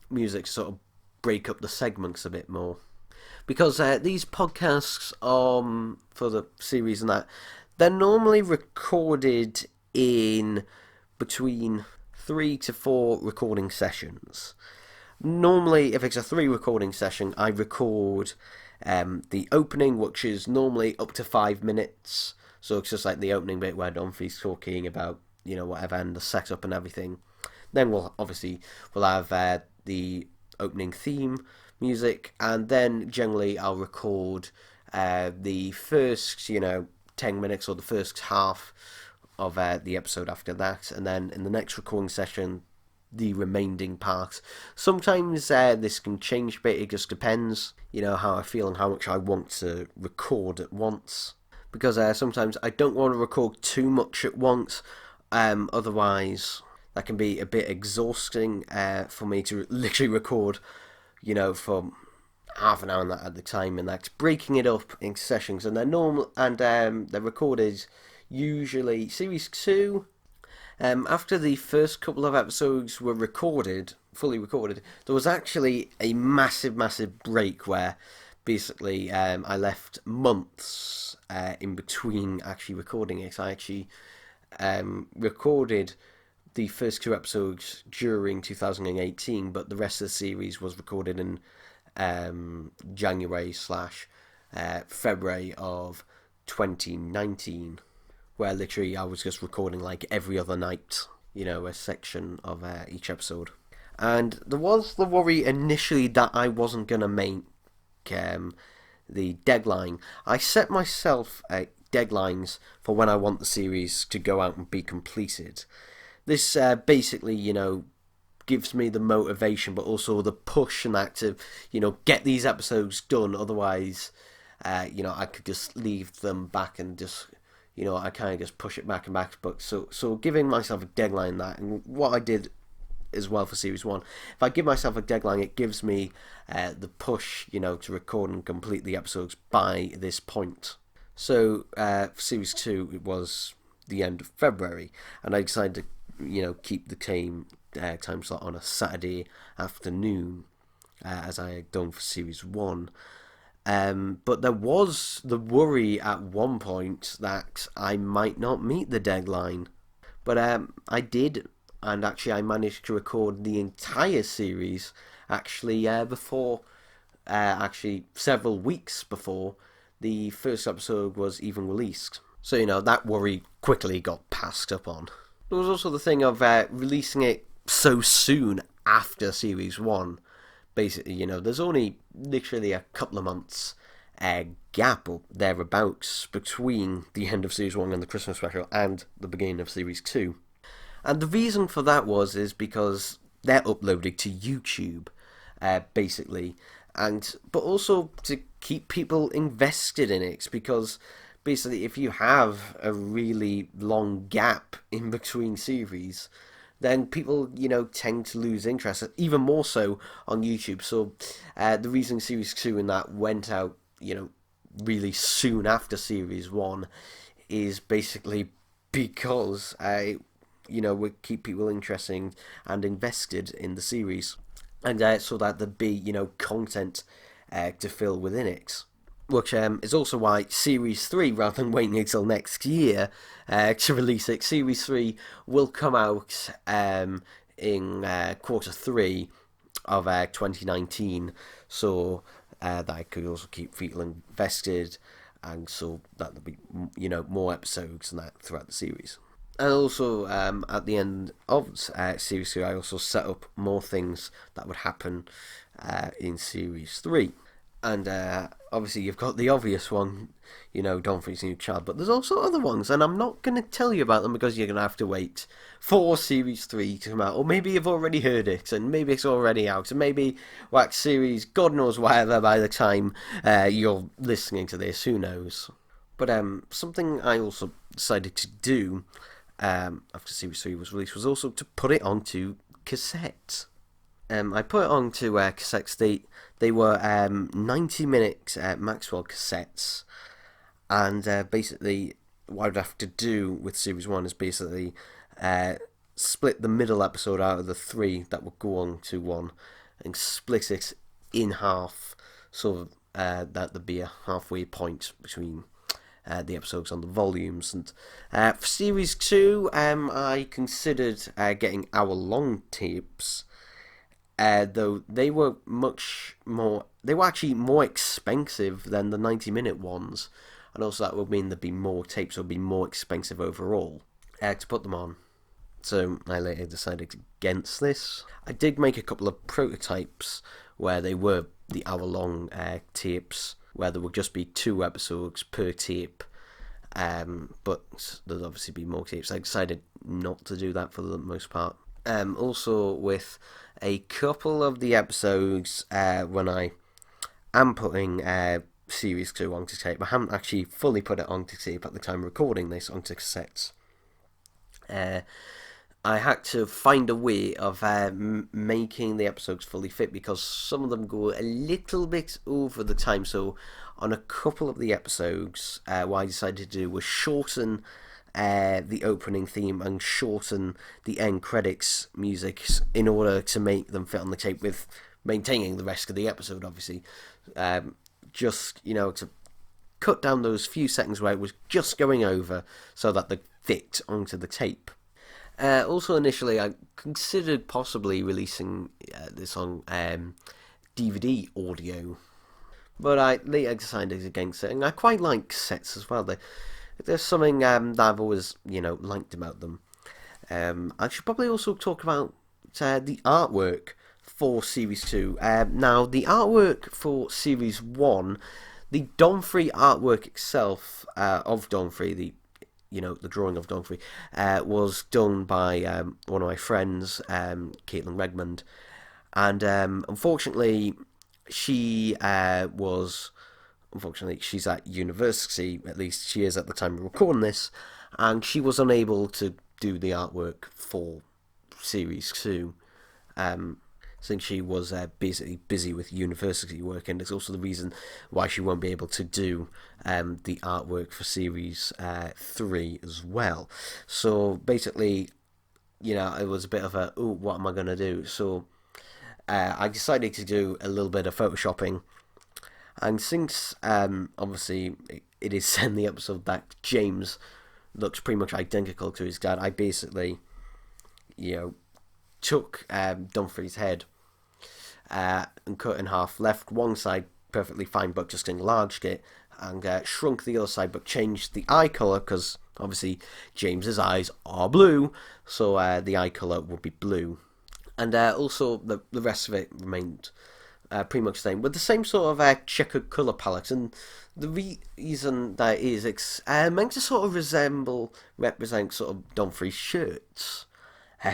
music to sort of break up the segments a bit more. Because these podcasts for the series and that, they're normally recorded in between 3 to 4 recording sessions. Normally, if it's a 3 recording session, I record the opening, which is normally up to 5 minutes. So it's just like the opening bit where Donfrey's talking about, whatever, and the setup and everything. Then we'll have the opening theme music, and then generally I'll record the first 10 minutes or the first half of the episode after that, and then in the next recording session the remaining part. Sometimes this can change a bit, it just depends how I feel and how much I want to record at once, because sometimes I don't want to record too much at once, otherwise that can be a bit exhausting for me to literally record for half an hour and that at the time, and that's breaking it up into sessions, and they're normal, and they're recorded usually Series 2. After the first couple of episodes were fully recorded, there was actually a massive break where basically I left months in between actually recording it. I actually recorded the first 2 episodes during 2018, but the rest of the series was recorded in January/February of 2019, where literally I was just recording like every other night, a section of each episode. And there was the worry initially that I wasn't going to make the deadline. I set myself deadlines for when I want the series to go out and be completed. This basically, gives me the motivation, but also the push and that to, get these episodes done. Otherwise, I could just leave them back and just, I kind of just push it back and back. But so giving myself a deadline, that, and what I did as well for Series 1, if I give myself a deadline, it gives me the push, to record and complete the episodes by this point. So for Series 2, it was the end of February, and I decided to keep the time slot on a Saturday afternoon, as I had done for Series 1. But there was the worry at one point that I might not meet the deadline. But I did and actually I managed to record the entire series actually before, actually several weeks before the first episode was even released. So, that worry quickly got passed up on. There was also the thing of releasing it so soon after Series 1. Basically, there's only literally a couple of months gap or thereabouts between the end of Series 1 and the Christmas special and the beginning of Series 2. And the reason for that is because they're uploaded to YouTube, basically, but also to keep people invested in it, because basically if you have a really long gap in between series, then people, tend to lose interest, even more so on YouTube. So the reason Series 2 and that went out, really soon after Series 1 is basically because we keep people interested and invested in the series, and so that there'd be content to fill within it. Which is also why Series 3, rather than waiting until next year to release it, Series 3 will come out in quarter 3 of 2019, so that I could also keep people invested, and so that there'll be more episodes and that throughout the series. And also, at the end of Series 3, I also set up more things that would happen in Series 3. And obviously you've got the obvious one, Donfrey's new child, but there's also other ones, and I'm not going to tell you about them because you're going to have to wait for Series 3 to come out, or maybe you've already heard it, and maybe it's already out, and maybe Wax Series, God knows whatever, by the time you're listening to this, who knows. But something I also decided to do after Series 3 was released was also to put it onto cassette. I put it onto cassettes. They were 90-minute Maxwell cassettes, and basically what I'd have to do with Series 1 is basically split the middle episode out of the 3 that would go on to 1 and split it in half, so that there'd be a halfway point between the episodes on the volumes. And for Series 2, I considered getting hour-long tapes, though they were actually more expensive than the 90-minute ones, and also that would mean there'd be more tapes, so it'd be more expensive overall to put them on. So I later decided against this. I did make a couple of prototypes where they were the hour-long tapes, where there would just be 2 episodes per tape, but there'd obviously be more tapes. I decided not to do that for the most part. Also, with a couple of the episodes, when I am putting Series 2 onto tape, I haven't actually fully put it onto tape at the time of recording this onto cassettes. I had to find a way of making the episodes fully fit, because some of them go a little bit over the time. So on a couple of the episodes, what I decided to do was shorten the opening theme and shorten the end credits music in order to make them fit on the tape, with maintaining the rest of the episode, obviously. Just, to cut down those few seconds where it was just going over so that they fit onto the tape. Also, initially, I considered possibly releasing this on DVD audio, but I later decided against it, and I quite like cassettes as well. There's something that I've always, liked about them. I should probably also talk about the artwork for Series 2. Now, the artwork for Series 1, the Donfrey artwork itself, of Donfrey, the drawing of Donfrey, was done by one of my friends, Caitlin Redmond, and unfortunately, she's at university, at least she is at the time of recording this, and she was unable to do the artwork for Series 2, since she was basically busy with university work, and it's also the reason why she won't be able to do the artwork for Series 3 as well. So basically, it was a bit of a, what am I going to do? So I decided to do a little bit of photoshopping, and since obviously it is in the episode that James looks pretty much identical to his dad, I basically took Donfrey's head and cut in half, left one side perfectly fine, but just enlarged it, and shrunk the other side, but changed the eye colour, because obviously James's eyes are blue, so the eye colour would be blue. And also the rest of it remained pretty much the same, with the same sort of checkered colour palette. And the reason that is, it's meant to sort of represent sort of Donfrey's shirts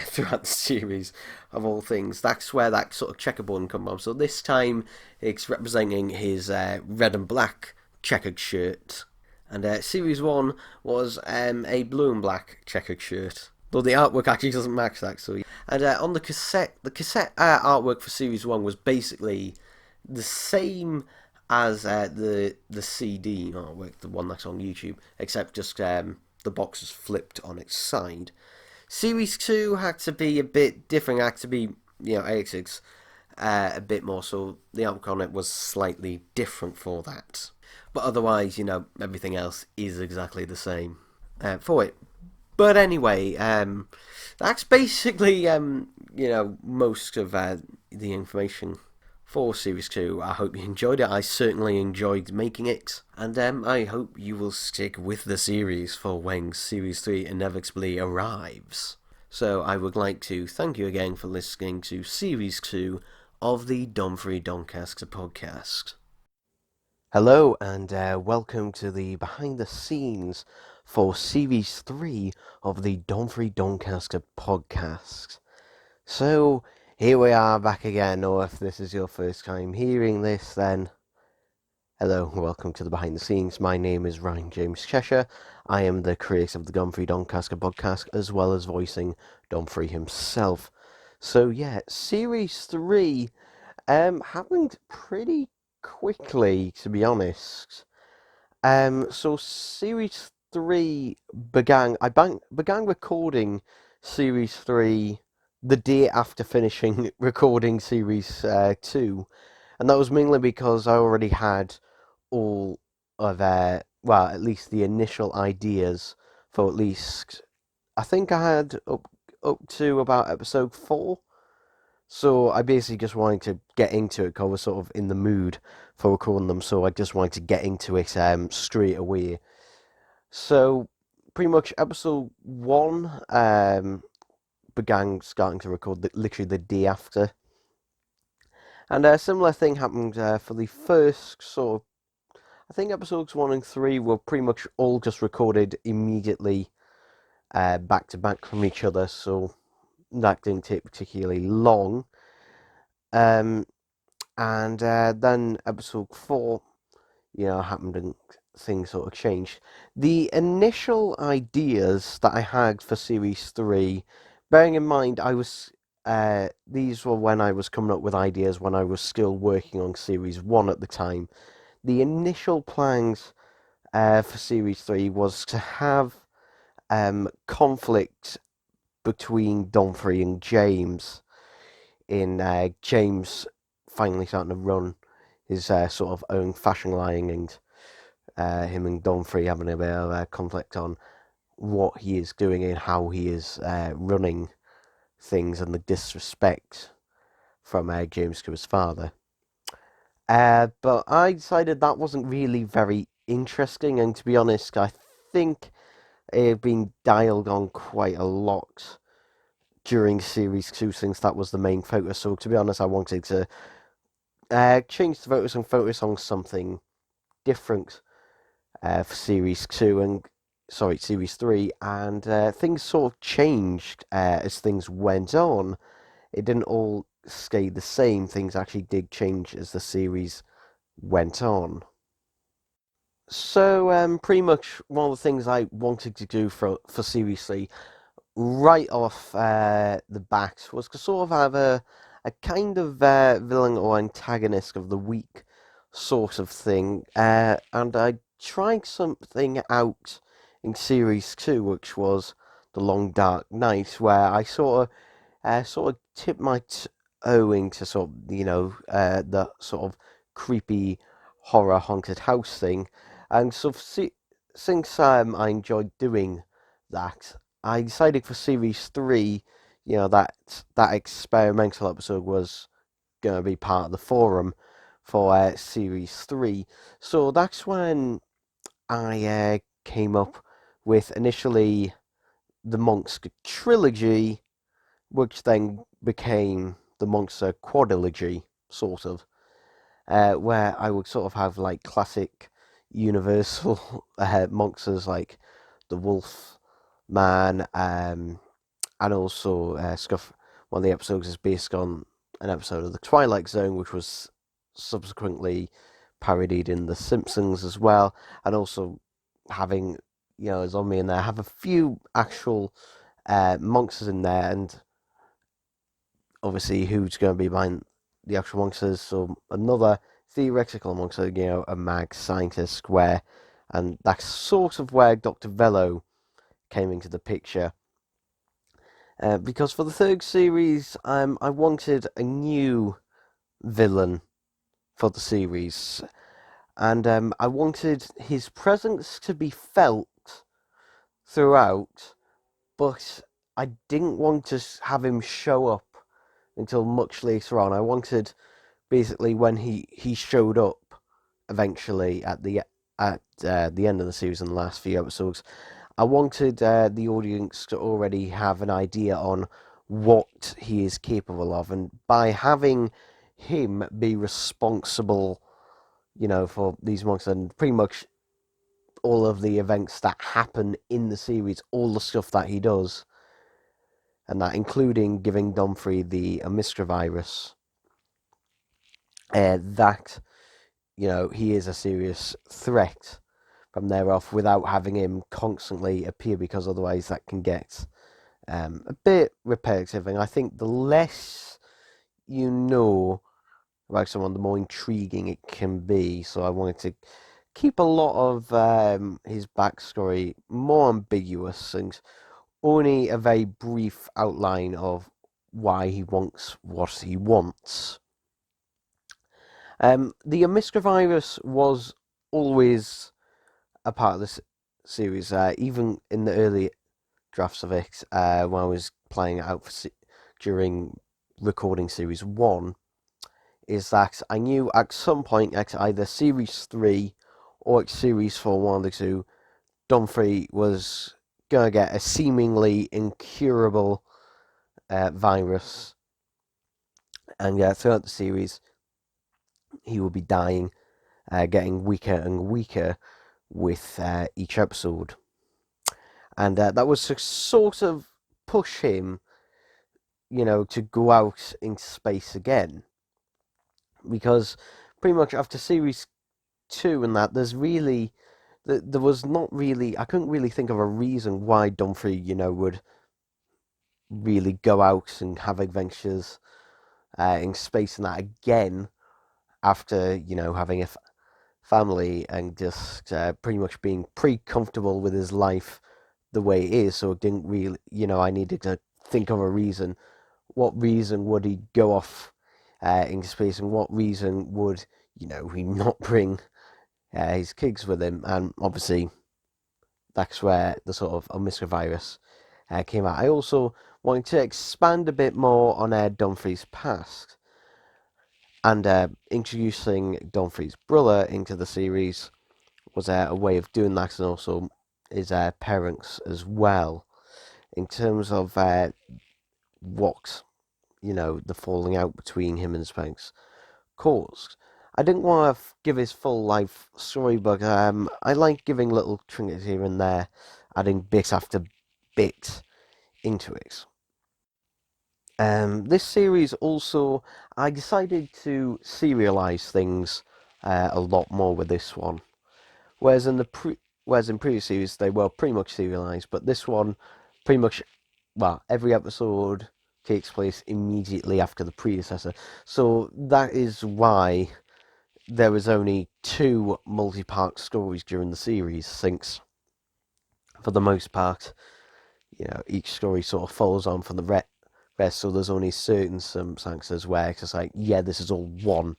throughout the series, of all things. That's where that sort of checkerboard comes from. So this time it's representing his red and black checkered shirt. And series 1 was a blue and black checkered shirt. Though the artwork actually doesn't match that, so. And on the cassette artwork for series 1 was basically the same as the CD artwork, the one that's on YouTube, except just the box is flipped on its side. Series 2 had to be a bit different, had to be, AXICS a bit more, so the artwork on it was slightly different for that. But otherwise, everything else is exactly the same for it. But anyway, that's basically, most of the information for Series 2. I hope you enjoyed it. I certainly enjoyed making it. And I hope you will stick with the series for when Series 3 inevitably arrives. So I would like to thank you again for listening to Series 2 of the Donfrey Doncaster podcast. Hello and welcome to the behind the scenes for Series 3 of the Donfrey Doncaster podcast. So, here we are back again, or if this is your first time hearing this, then hello and welcome to the behind the scenes. My name is Ryan James Cheshire. I am the creator of the Donfrey Doncaster podcast, as well as voicing Donfrey himself. So yeah, Series 3 happened pretty quickly, to be honest. So Series 3 began recording Series 3 the day after finishing recording Series 2, and that was mainly because I already had all of at least the initial ideas for at least, I think I had up to about episode 4. So I basically just wanted to get into it because I was sort of in the mood for recording them, so I just wanted to get into it straight away. So pretty much episode 1 began starting to record literally the day after. And a similar thing happened for the first sort of, I think episodes 1 and 3 were pretty much all just recorded immediately back to back from each other, so that didn't take particularly long. And then episode 4, happened and things sort of changed. The initial ideas that I had for Series 3, bearing in mind these were when I was coming up with ideas when I was still working on Series 1 at the time. The initial plans for Series 3 was to have conflict between Donfrey and James, in James finally starting to run his sort of own fashion line, and him and Donfrey having a bit of conflict on what he is doing and how he is running things, and the disrespect from James to his father. But I decided that wasn't really very interesting, and to be honest, I think it had been dialed on quite a lot during Series 2, since that was the main focus. So to be honest, I wanted to change the focus and focus on something different for Series 2 and Series 3, and things sort of changed as things went on. It didn't all stay the same. Things actually did change as the series went on. So pretty much one of the things I wanted to do for Series 3 right off the bat was to sort of have a kind of villain or antagonist of the week sort of thing, and I tried something out in Series 2, which was The Long Dark Night, where I sort of tipped my toe into sort of, the sort of creepy horror haunted house thing, and so since I enjoyed doing that, I decided for Series 3 that experimental episode was going to be part of the forum for series 3. So that's when I came up with initially the Monks trilogy, which then became the Monks quadrilogy, sort of, where I would sort of have like classic Universal monsters like the Wolf Man, and also stuff. One of the episodes is based on an episode of the Twilight Zone, which was subsequently parodied in The Simpsons as well, and also having a zombie in there. Have a few actual monsters in there, and obviously who's going to be behind the actual monsters. So another theoretical monster, a mad scientist, and that's sort of where Dr. Velo came into the picture. Because for the third series, I wanted a new villain for the series, and I wanted his presence to be felt throughout, but I didn't want to have him show up until much later on. I wanted basically when he showed up eventually at the end of the series in the last few episodes. I wanted the audience to already have an idea on what he is capable of, and by having him be responsible, for these monsters and pretty much all of the events that happen in the series, all the stuff that he does, and that including giving Donfrey the Amistra virus, that he is a serious threat from there off without having him constantly appear, because otherwise that can get a bit repetitive. And I think the less you know about someone, the more intriguing it can be. So I wanted to keep a lot of his backstory more ambiguous and only a very brief outline of why he wants what he wants. The Amiska virus was always a part of this series, even in the early drafts of it, when I was playing it out during recording series 1, is that I knew at some point, at either series 3 or at series 4, one of the two, Donfrey was going to get a seemingly incurable virus, and throughout the series, he will be dying, getting weaker and weaker with each episode. And that was to sort of push him, to go out into space again. Because pretty much after series 2 and that, there was not really, I couldn't really think of a reason why Donfrey, would really go out and have adventures in space and that again after, having a family and just pretty much being pretty comfortable with his life the way it is. So it didn't really, I needed to think of a reason. What reason would he go off into space, and what reason would, he not bring his kids with him? And obviously, that's where the sort of Amiska virus came out. I also wanted to expand a bit more on Donfrey's past, and introducing Donfrey's brother into the series was a way of doing that, and also his parents as well, in terms of what the falling out between him and his parents caused. I didn't want to give his full life story, but I like giving little trinkets here and there, adding bit after bit into it. This series also, I decided to serialize things a lot more with this one. Whereas in previous series they were pretty much serialized, but this one pretty much, well, every episode takes place immediately after the predecessor. So that is why there was only 2 multi-part stories during the series, since for the most part, each story sort of follows on from the rest. So there's only certain circumstances where it's just like, yeah, this is all one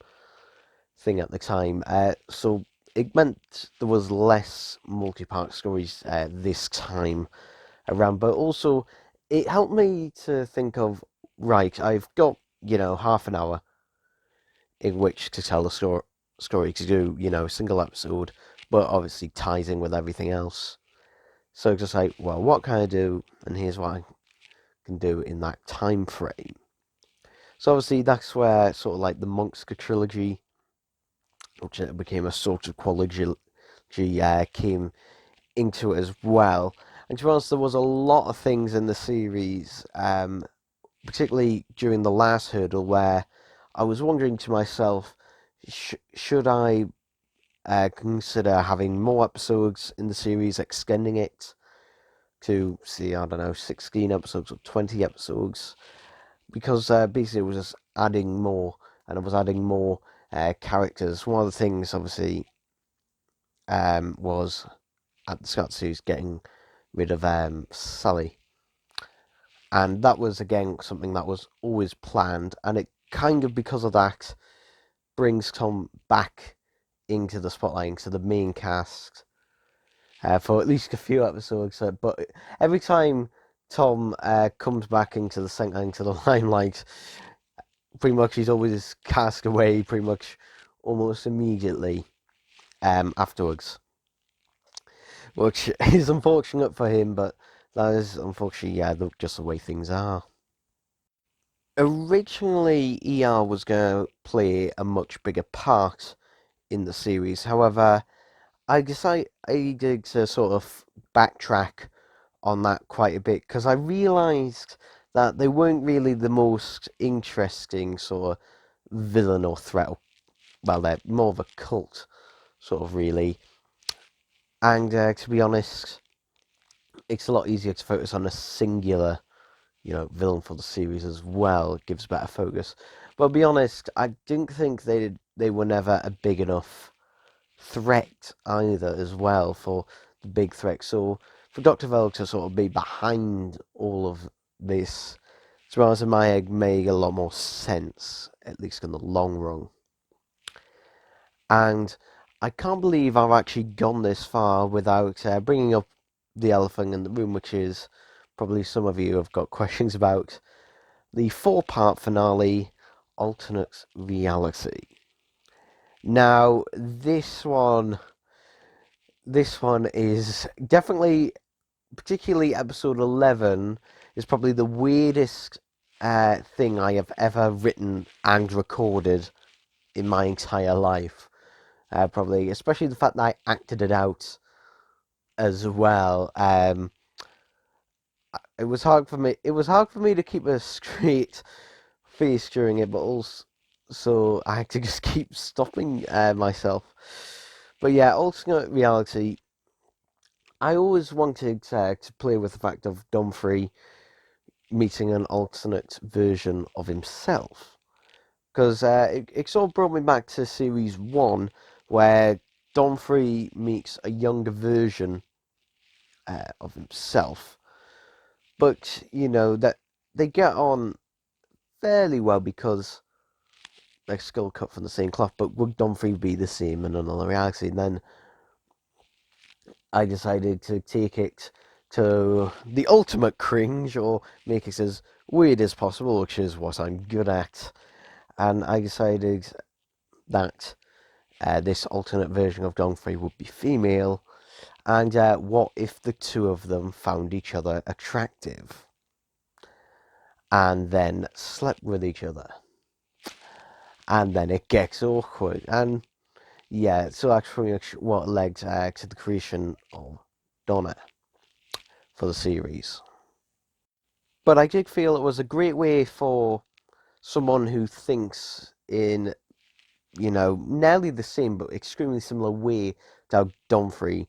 thing at the time. So it meant there was less multi-part stories this time around, but also it helped me to think of, right, I've got, half an hour in which to tell a story to do, a single episode, but obviously ties in with everything else. So just like, well, what can I do? And here's what I can do in that time frame. So obviously that's where sort of like the Monster trilogy, which became a sort of quadrilogy, came into it as well. And to be honest, there was a lot of things in the series, particularly during the last hurdle, where I was wondering to myself, should I consider having more episodes in the series, extending it to, see, I don't know, 16 episodes or 20 episodes? Because basically it was just adding more, and I was adding more characters. One of the things, obviously, was at the start of the series getting rid of Sally. And that was, again, something that was always planned, and it kind of, because of that, brings Tom back into the spotlight, into the main cast, for at least a few episodes. But every time Tom comes back into the center, into the limelight, pretty much he's always cast away, pretty much almost immediately afterwards, which is unfortunate for him, but that is unfortunately, just the way things are. Originally, ER was going to play a much bigger part in the series. However, I decided to sort of backtrack on that quite a bit because I realised that they weren't really the most interesting sort of villain or threat. Well, they're more of a cult, sort of, really. And to be honest, it's a lot easier to focus on a singular, villain for the series as well. It gives better focus. But I'll be honest, I didn't think they were never a big enough threat either as well for the big threat. So for Dr. Vell to sort of be behind all of this, as well as in my head, made a lot more sense, at least in the long run. And I can't believe I've actually gone this far without bringing up the elephant in the room, which is probably some of you have got questions about the 4-part finale, Alternate Reality. Now, this one is definitely, particularly episode 11, is probably the weirdest thing I have ever written and recorded in my entire life. Probably, especially the fact that I acted it out as well. It was hard for me. It was hard for me to keep a straight face during it, but also, so I had to just keep stopping myself. But yeah, alternate reality. I always wanted to play with the fact of Donfrey meeting an alternate version of himself. Because it sort of brought me back to series 1, where Donfrey meets a younger version of himself. But, that they get on fairly well because they're still cut from the same cloth. But would Donfrey be the same in another reality? And then I decided to take it to the ultimate cringe, or make it as weird as possible, which is what I'm good at. And I decided that this alternate version of Donfrey would be female, and what if the two of them found each other attractive and then slept with each other, and then it gets awkward. And yeah, so that's pretty much what led to the creation of Donna for the series. But I did feel it was a great way for someone who thinks in, nearly the same but extremely similar way to how Donfrey,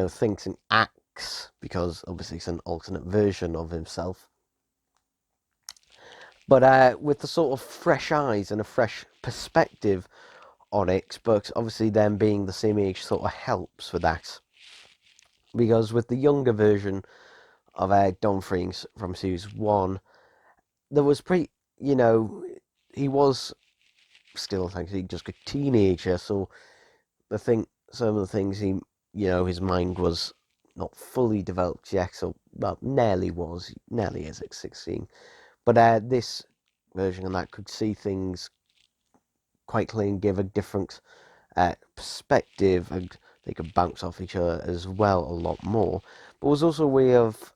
thinks and acts, because obviously it's an alternate version of himself. But with the sort of fresh eyes and a fresh perspective on it, but obviously them being the same age sort of helps with that. Because with the younger version of Donfrey from series 1, there was he was still thankfully just a teenager, so some of the things his mind was not fully developed yet, so well, nearly is at 16. But this version of that could see things quite clearly and give a different perspective, and they could bounce off each other as well a lot more. But it was also a way of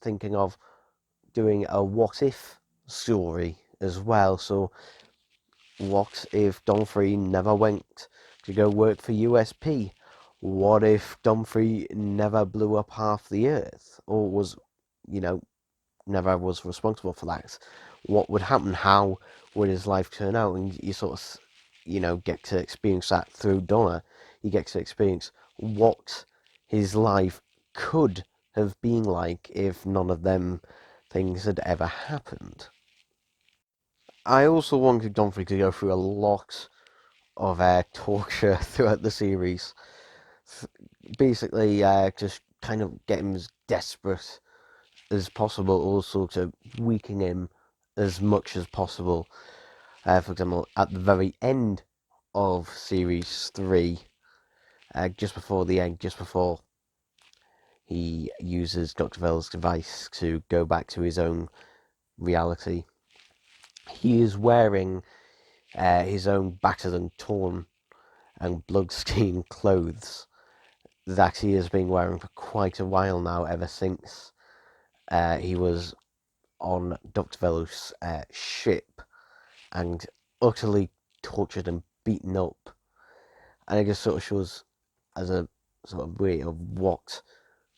thinking of doing a what if story as well. So, what if Donfrey never went to go work for USP? What if Donfrey never blew up half the Earth, or was, you know, never was responsible for that? What would happen? How would his life turn out? And you sort of, get to experience that through Donna. You get to experience what his life could have been like if none of them things had ever happened. I also wanted Donfrey to go through a lot of torture throughout the series. Basically, just kind of get him as desperate as possible, also to weaken him as much as possible. For example, at the very end of series 3, just before the end, just before he uses Dr. Vell's device to go back to his own reality, he is wearing his own battered and torn and blood-stained clothes that he has been wearing for quite a while now, ever since he was on Dr. Velos' ship and utterly tortured and beaten up. And it just sort of shows as a sort of way of what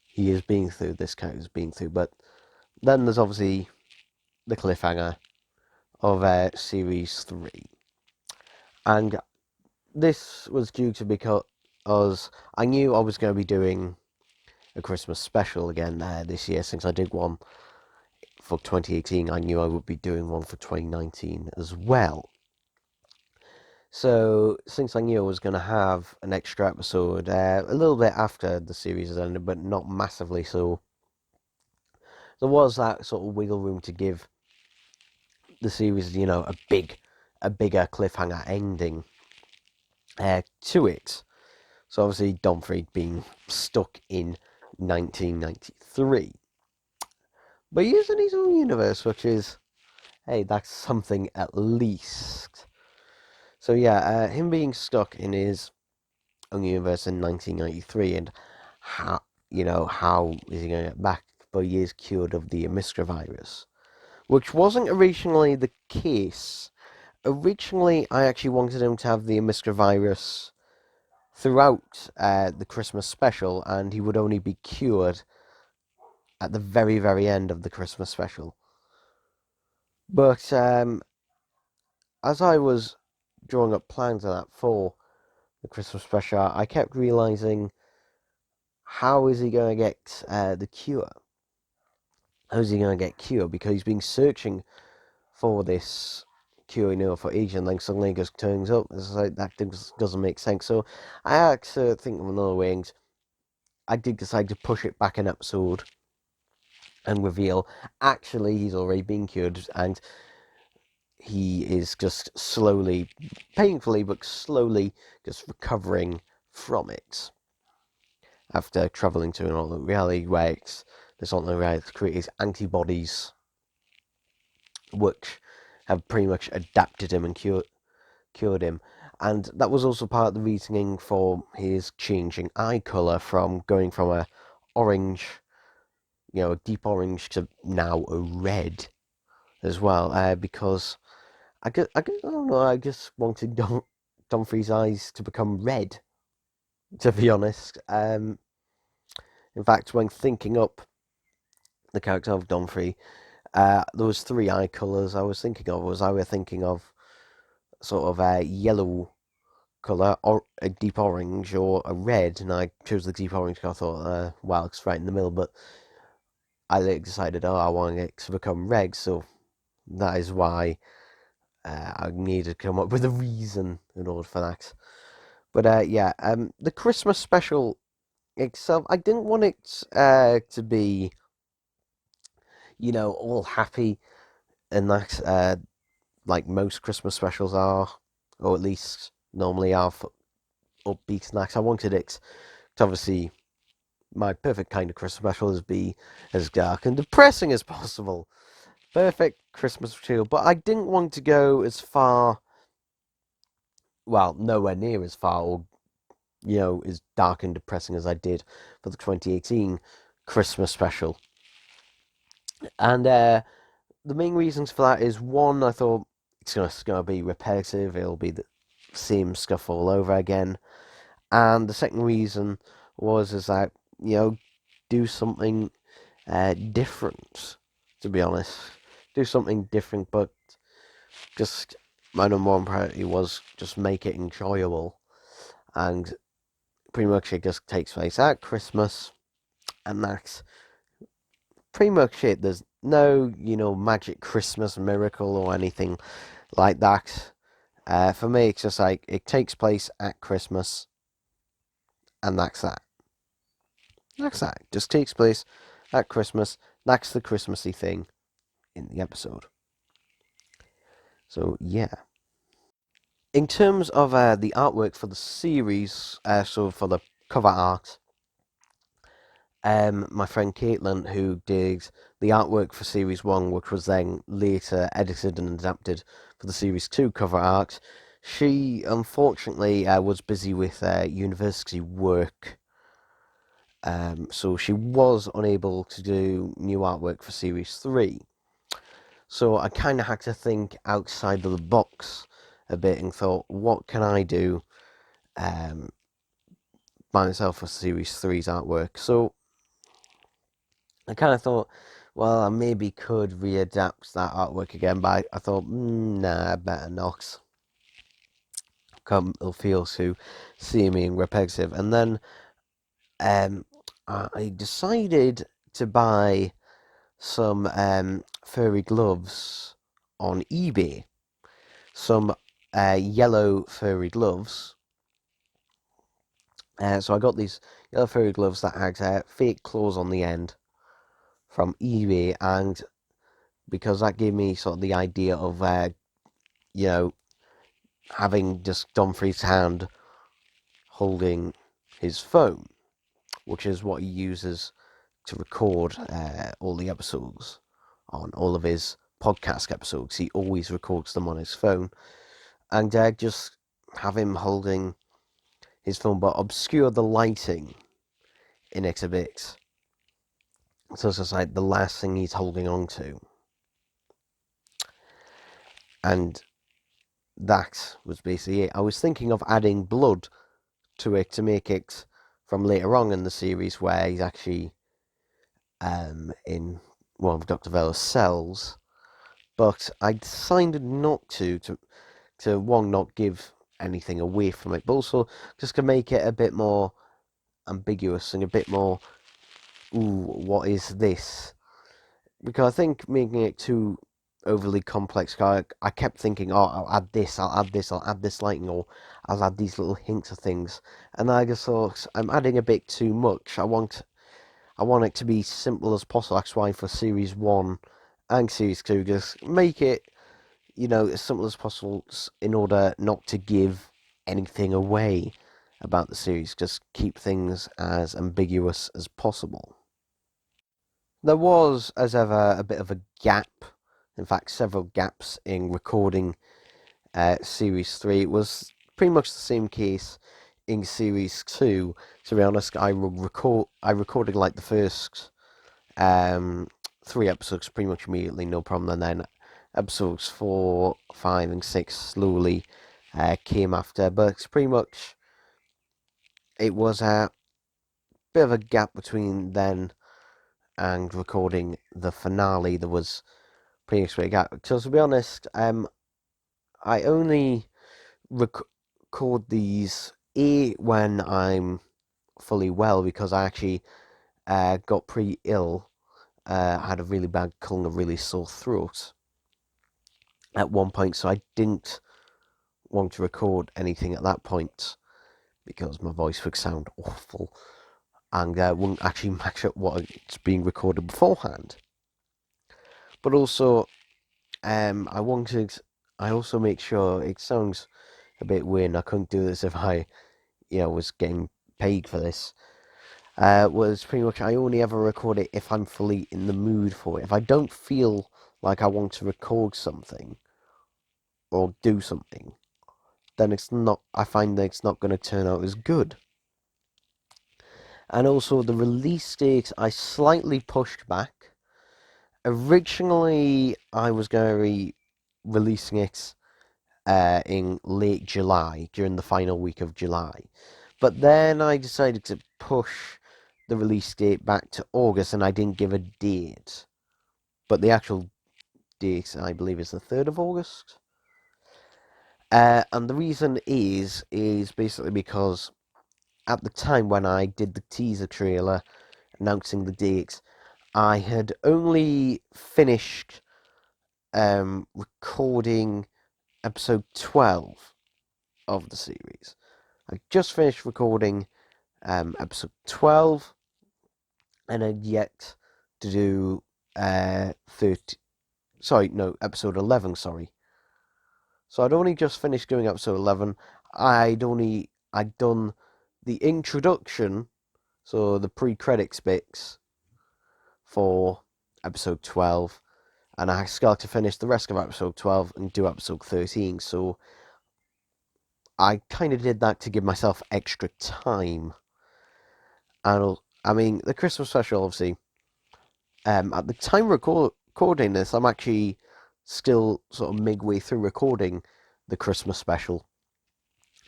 he is being through, this character's being through. But then there's obviously the cliffhanger of Series 3. And this was due to because I knew I was going to be doing a Christmas special again this year, since I did one for 2018. I knew I would be doing one for 2019 as well. So, since I knew I was going to have an extra episode a little bit after the series has ended, but not massively so, there was that sort of wiggle room to give the series, a bigger cliffhanger ending to it. So, obviously, Donfrey being stuck in 1993. But he is in his own universe, which is, hey, that's something at least. So, yeah, him being stuck in his own universe in 1993, and how is he going to get back? But he is cured of the Amiska virus, which wasn't originally the case. Originally, I actually wanted him to have the Amiska virus throughout the Christmas special, and he would only be cured at the very, very end of the Christmas special. But as I was drawing up plans of that for the Christmas special, I kept realizing, how is he going to get the cure? How is he going to get cured? Because he's been searching for this cure, for age, and then suddenly it just turns up. It's like, that doesn't make sense. So I had to think of another way, and I did decide to push it back an episode and reveal, actually, he's already been cured, and he is just slowly, painfully, but slowly just recovering from it after travelling to an alternate reality where this alternate reality creates antibodies which have pretty much adapted him and cured him. And that was also part of the reasoning for his changing eye colour from going from a orange, a deep orange, to now a red as well. Because I don't know, I just wanted Donfrey's eyes to become red, to be honest. In fact, when thinking up the character of Donfrey, those three eye colours I was thinking of was either thinking of sort of a yellow colour, or a deep orange, or a red, and I chose the deep orange because I thought, well, it's right in the middle, but I decided, I want it to become red, so that is why I needed to come up with a reason in order for that. But yeah, the Christmas special itself, I didn't want it to be, all happy and that, like most Christmas specials are, or at least normally are, for upbeat snacks. I wanted it to obviously my perfect kind of Christmas special is be as dark and depressing as possible. Perfect Christmas material, but I didn't want to go as far, well, nowhere near as far, or, as dark and depressing as I did for the 2018 Christmas special. And the main reasons for that is, one, I thought it's just going to be repetitive, it'll be the same stuff all over again. And the second reason is that, do something different, to be honest. Do something different, but just my number one priority was just make it enjoyable. And pretty much it just takes place at Christmas, and that's pretty much it. There's no, magic Christmas miracle or anything like that. For me, it's just like it takes place at Christmas, and that's that. That's that. It just takes place at Christmas. That's the Christmassy thing in the episode. So yeah. In terms of the artwork for the series, so for the cover art, my friend Caitlin, who did the artwork for Series 1, which was then later edited and adapted for the Series 2 cover art, she unfortunately was busy with university work, so she was unable to do new artwork for Series 3. So I kind of had to think outside of the box a bit and thought, what can I do by myself for Series 3's artwork? So I kind of thought, well, I maybe could readapt that artwork again, but I thought, nah, better not. It'll feel too samey and repetitive. And then I decided to buy some furry gloves on eBay. Some yellow furry gloves. So I got these yellow furry gloves that had fake claws on the end from eBay, and because that gave me sort of the idea of, having just Donfrey's hand holding his phone, which is what he uses to record all the episodes on all of his podcast episodes. He always records them on his phone, and just have him holding his phone, but obscure the lighting in it a bit. So it's just like the last thing he's holding on to. And that was basically it. I was thinking of adding blood to it to make it from later on in the series where he's actually in one of Dr. Vella's cells. But I decided not to one, not give anything away from it, but also just to make it a bit more ambiguous and a bit more, ooh, what is this? Because I think making it too overly complex, I kept thinking, oh, I'll add this, I'll add this lighting, or I'll add these little hints of things. And I just thought, I'm adding a bit too much. I want it to be simple as possible. That's why for Series 1 and Series 2, just make it, as simple as possible in order not to give anything away about the series. Just keep things as ambiguous as possible. There was, as ever, a bit of a gap, in fact, several gaps in recording Series 3. It was pretty much the same case in Series 2. To be honest, I recorded like the first 3 episodes pretty much immediately, no problem, and then episodes 4, 5, and 6 slowly came after. But it's pretty much, it was a bit of a gap between then and recording the finale. There was pretty much a gap. So to be honest, I only record these when I'm fully well, because I actually got pretty ill. I had a really bad cold and a really sore throat at one point, so I didn't want to record anything at that point because my voice would sound awful and wouldn't actually match up what's being recorded beforehand. But also, I also make sure, it sounds a bit weird, I couldn't do this if I, was getting paid for this. was pretty much I only ever record it if I'm fully in the mood for it. If I don't feel like I want to record something or do something, then it's not. I find that it's not going to turn out as good. And also the release date I slightly pushed back. Originally, I was going to be releasing it in late July, during the final week of July. But then I decided to push the release date back to August, and I didn't give a date. But the actual date, I believe, is the 3rd of August. And the reason is basically because at the time when I did the teaser trailer announcing the dates, I had only finished recording episode 12 of the series. I just finished recording episode 12 and had yet to do 30. Sorry, no, episode 11, sorry. So I'd only just finished doing episode 11. I'd done the introduction, so the pre-credits bits for episode 12, and I still had to finish the rest of episode 12 and do episode 13, so I kind of did that to give myself extra time. And I mean, the Christmas special, obviously, at the time recording this, I'm actually still sort of midway through recording the Christmas special.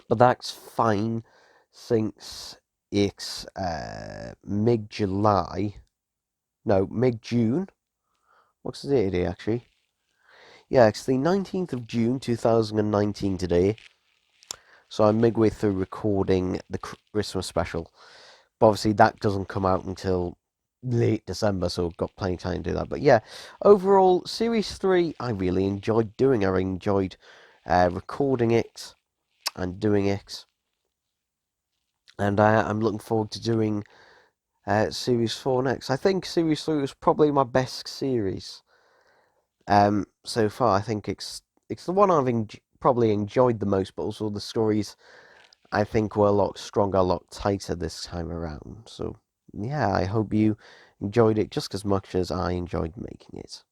But that's fine since it's mid-July. No, mid-June. What's the date today, actually? Yeah, it's the 19th of June, 2019 today. So I'm midway through recording the Christmas special. But obviously that doesn't come out until late December, so I've got plenty of time to do that. But yeah, overall, Series 3, I really enjoyed doing. I enjoyed recording it and doing it. And I'm looking forward to doing Series 4 next. I think Series 3 was probably my best series so far. I think it's the one I've probably enjoyed the most, but also the stories I think were a lot stronger, a lot tighter this time around. So yeah, I hope you enjoyed it just as much as I enjoyed making it.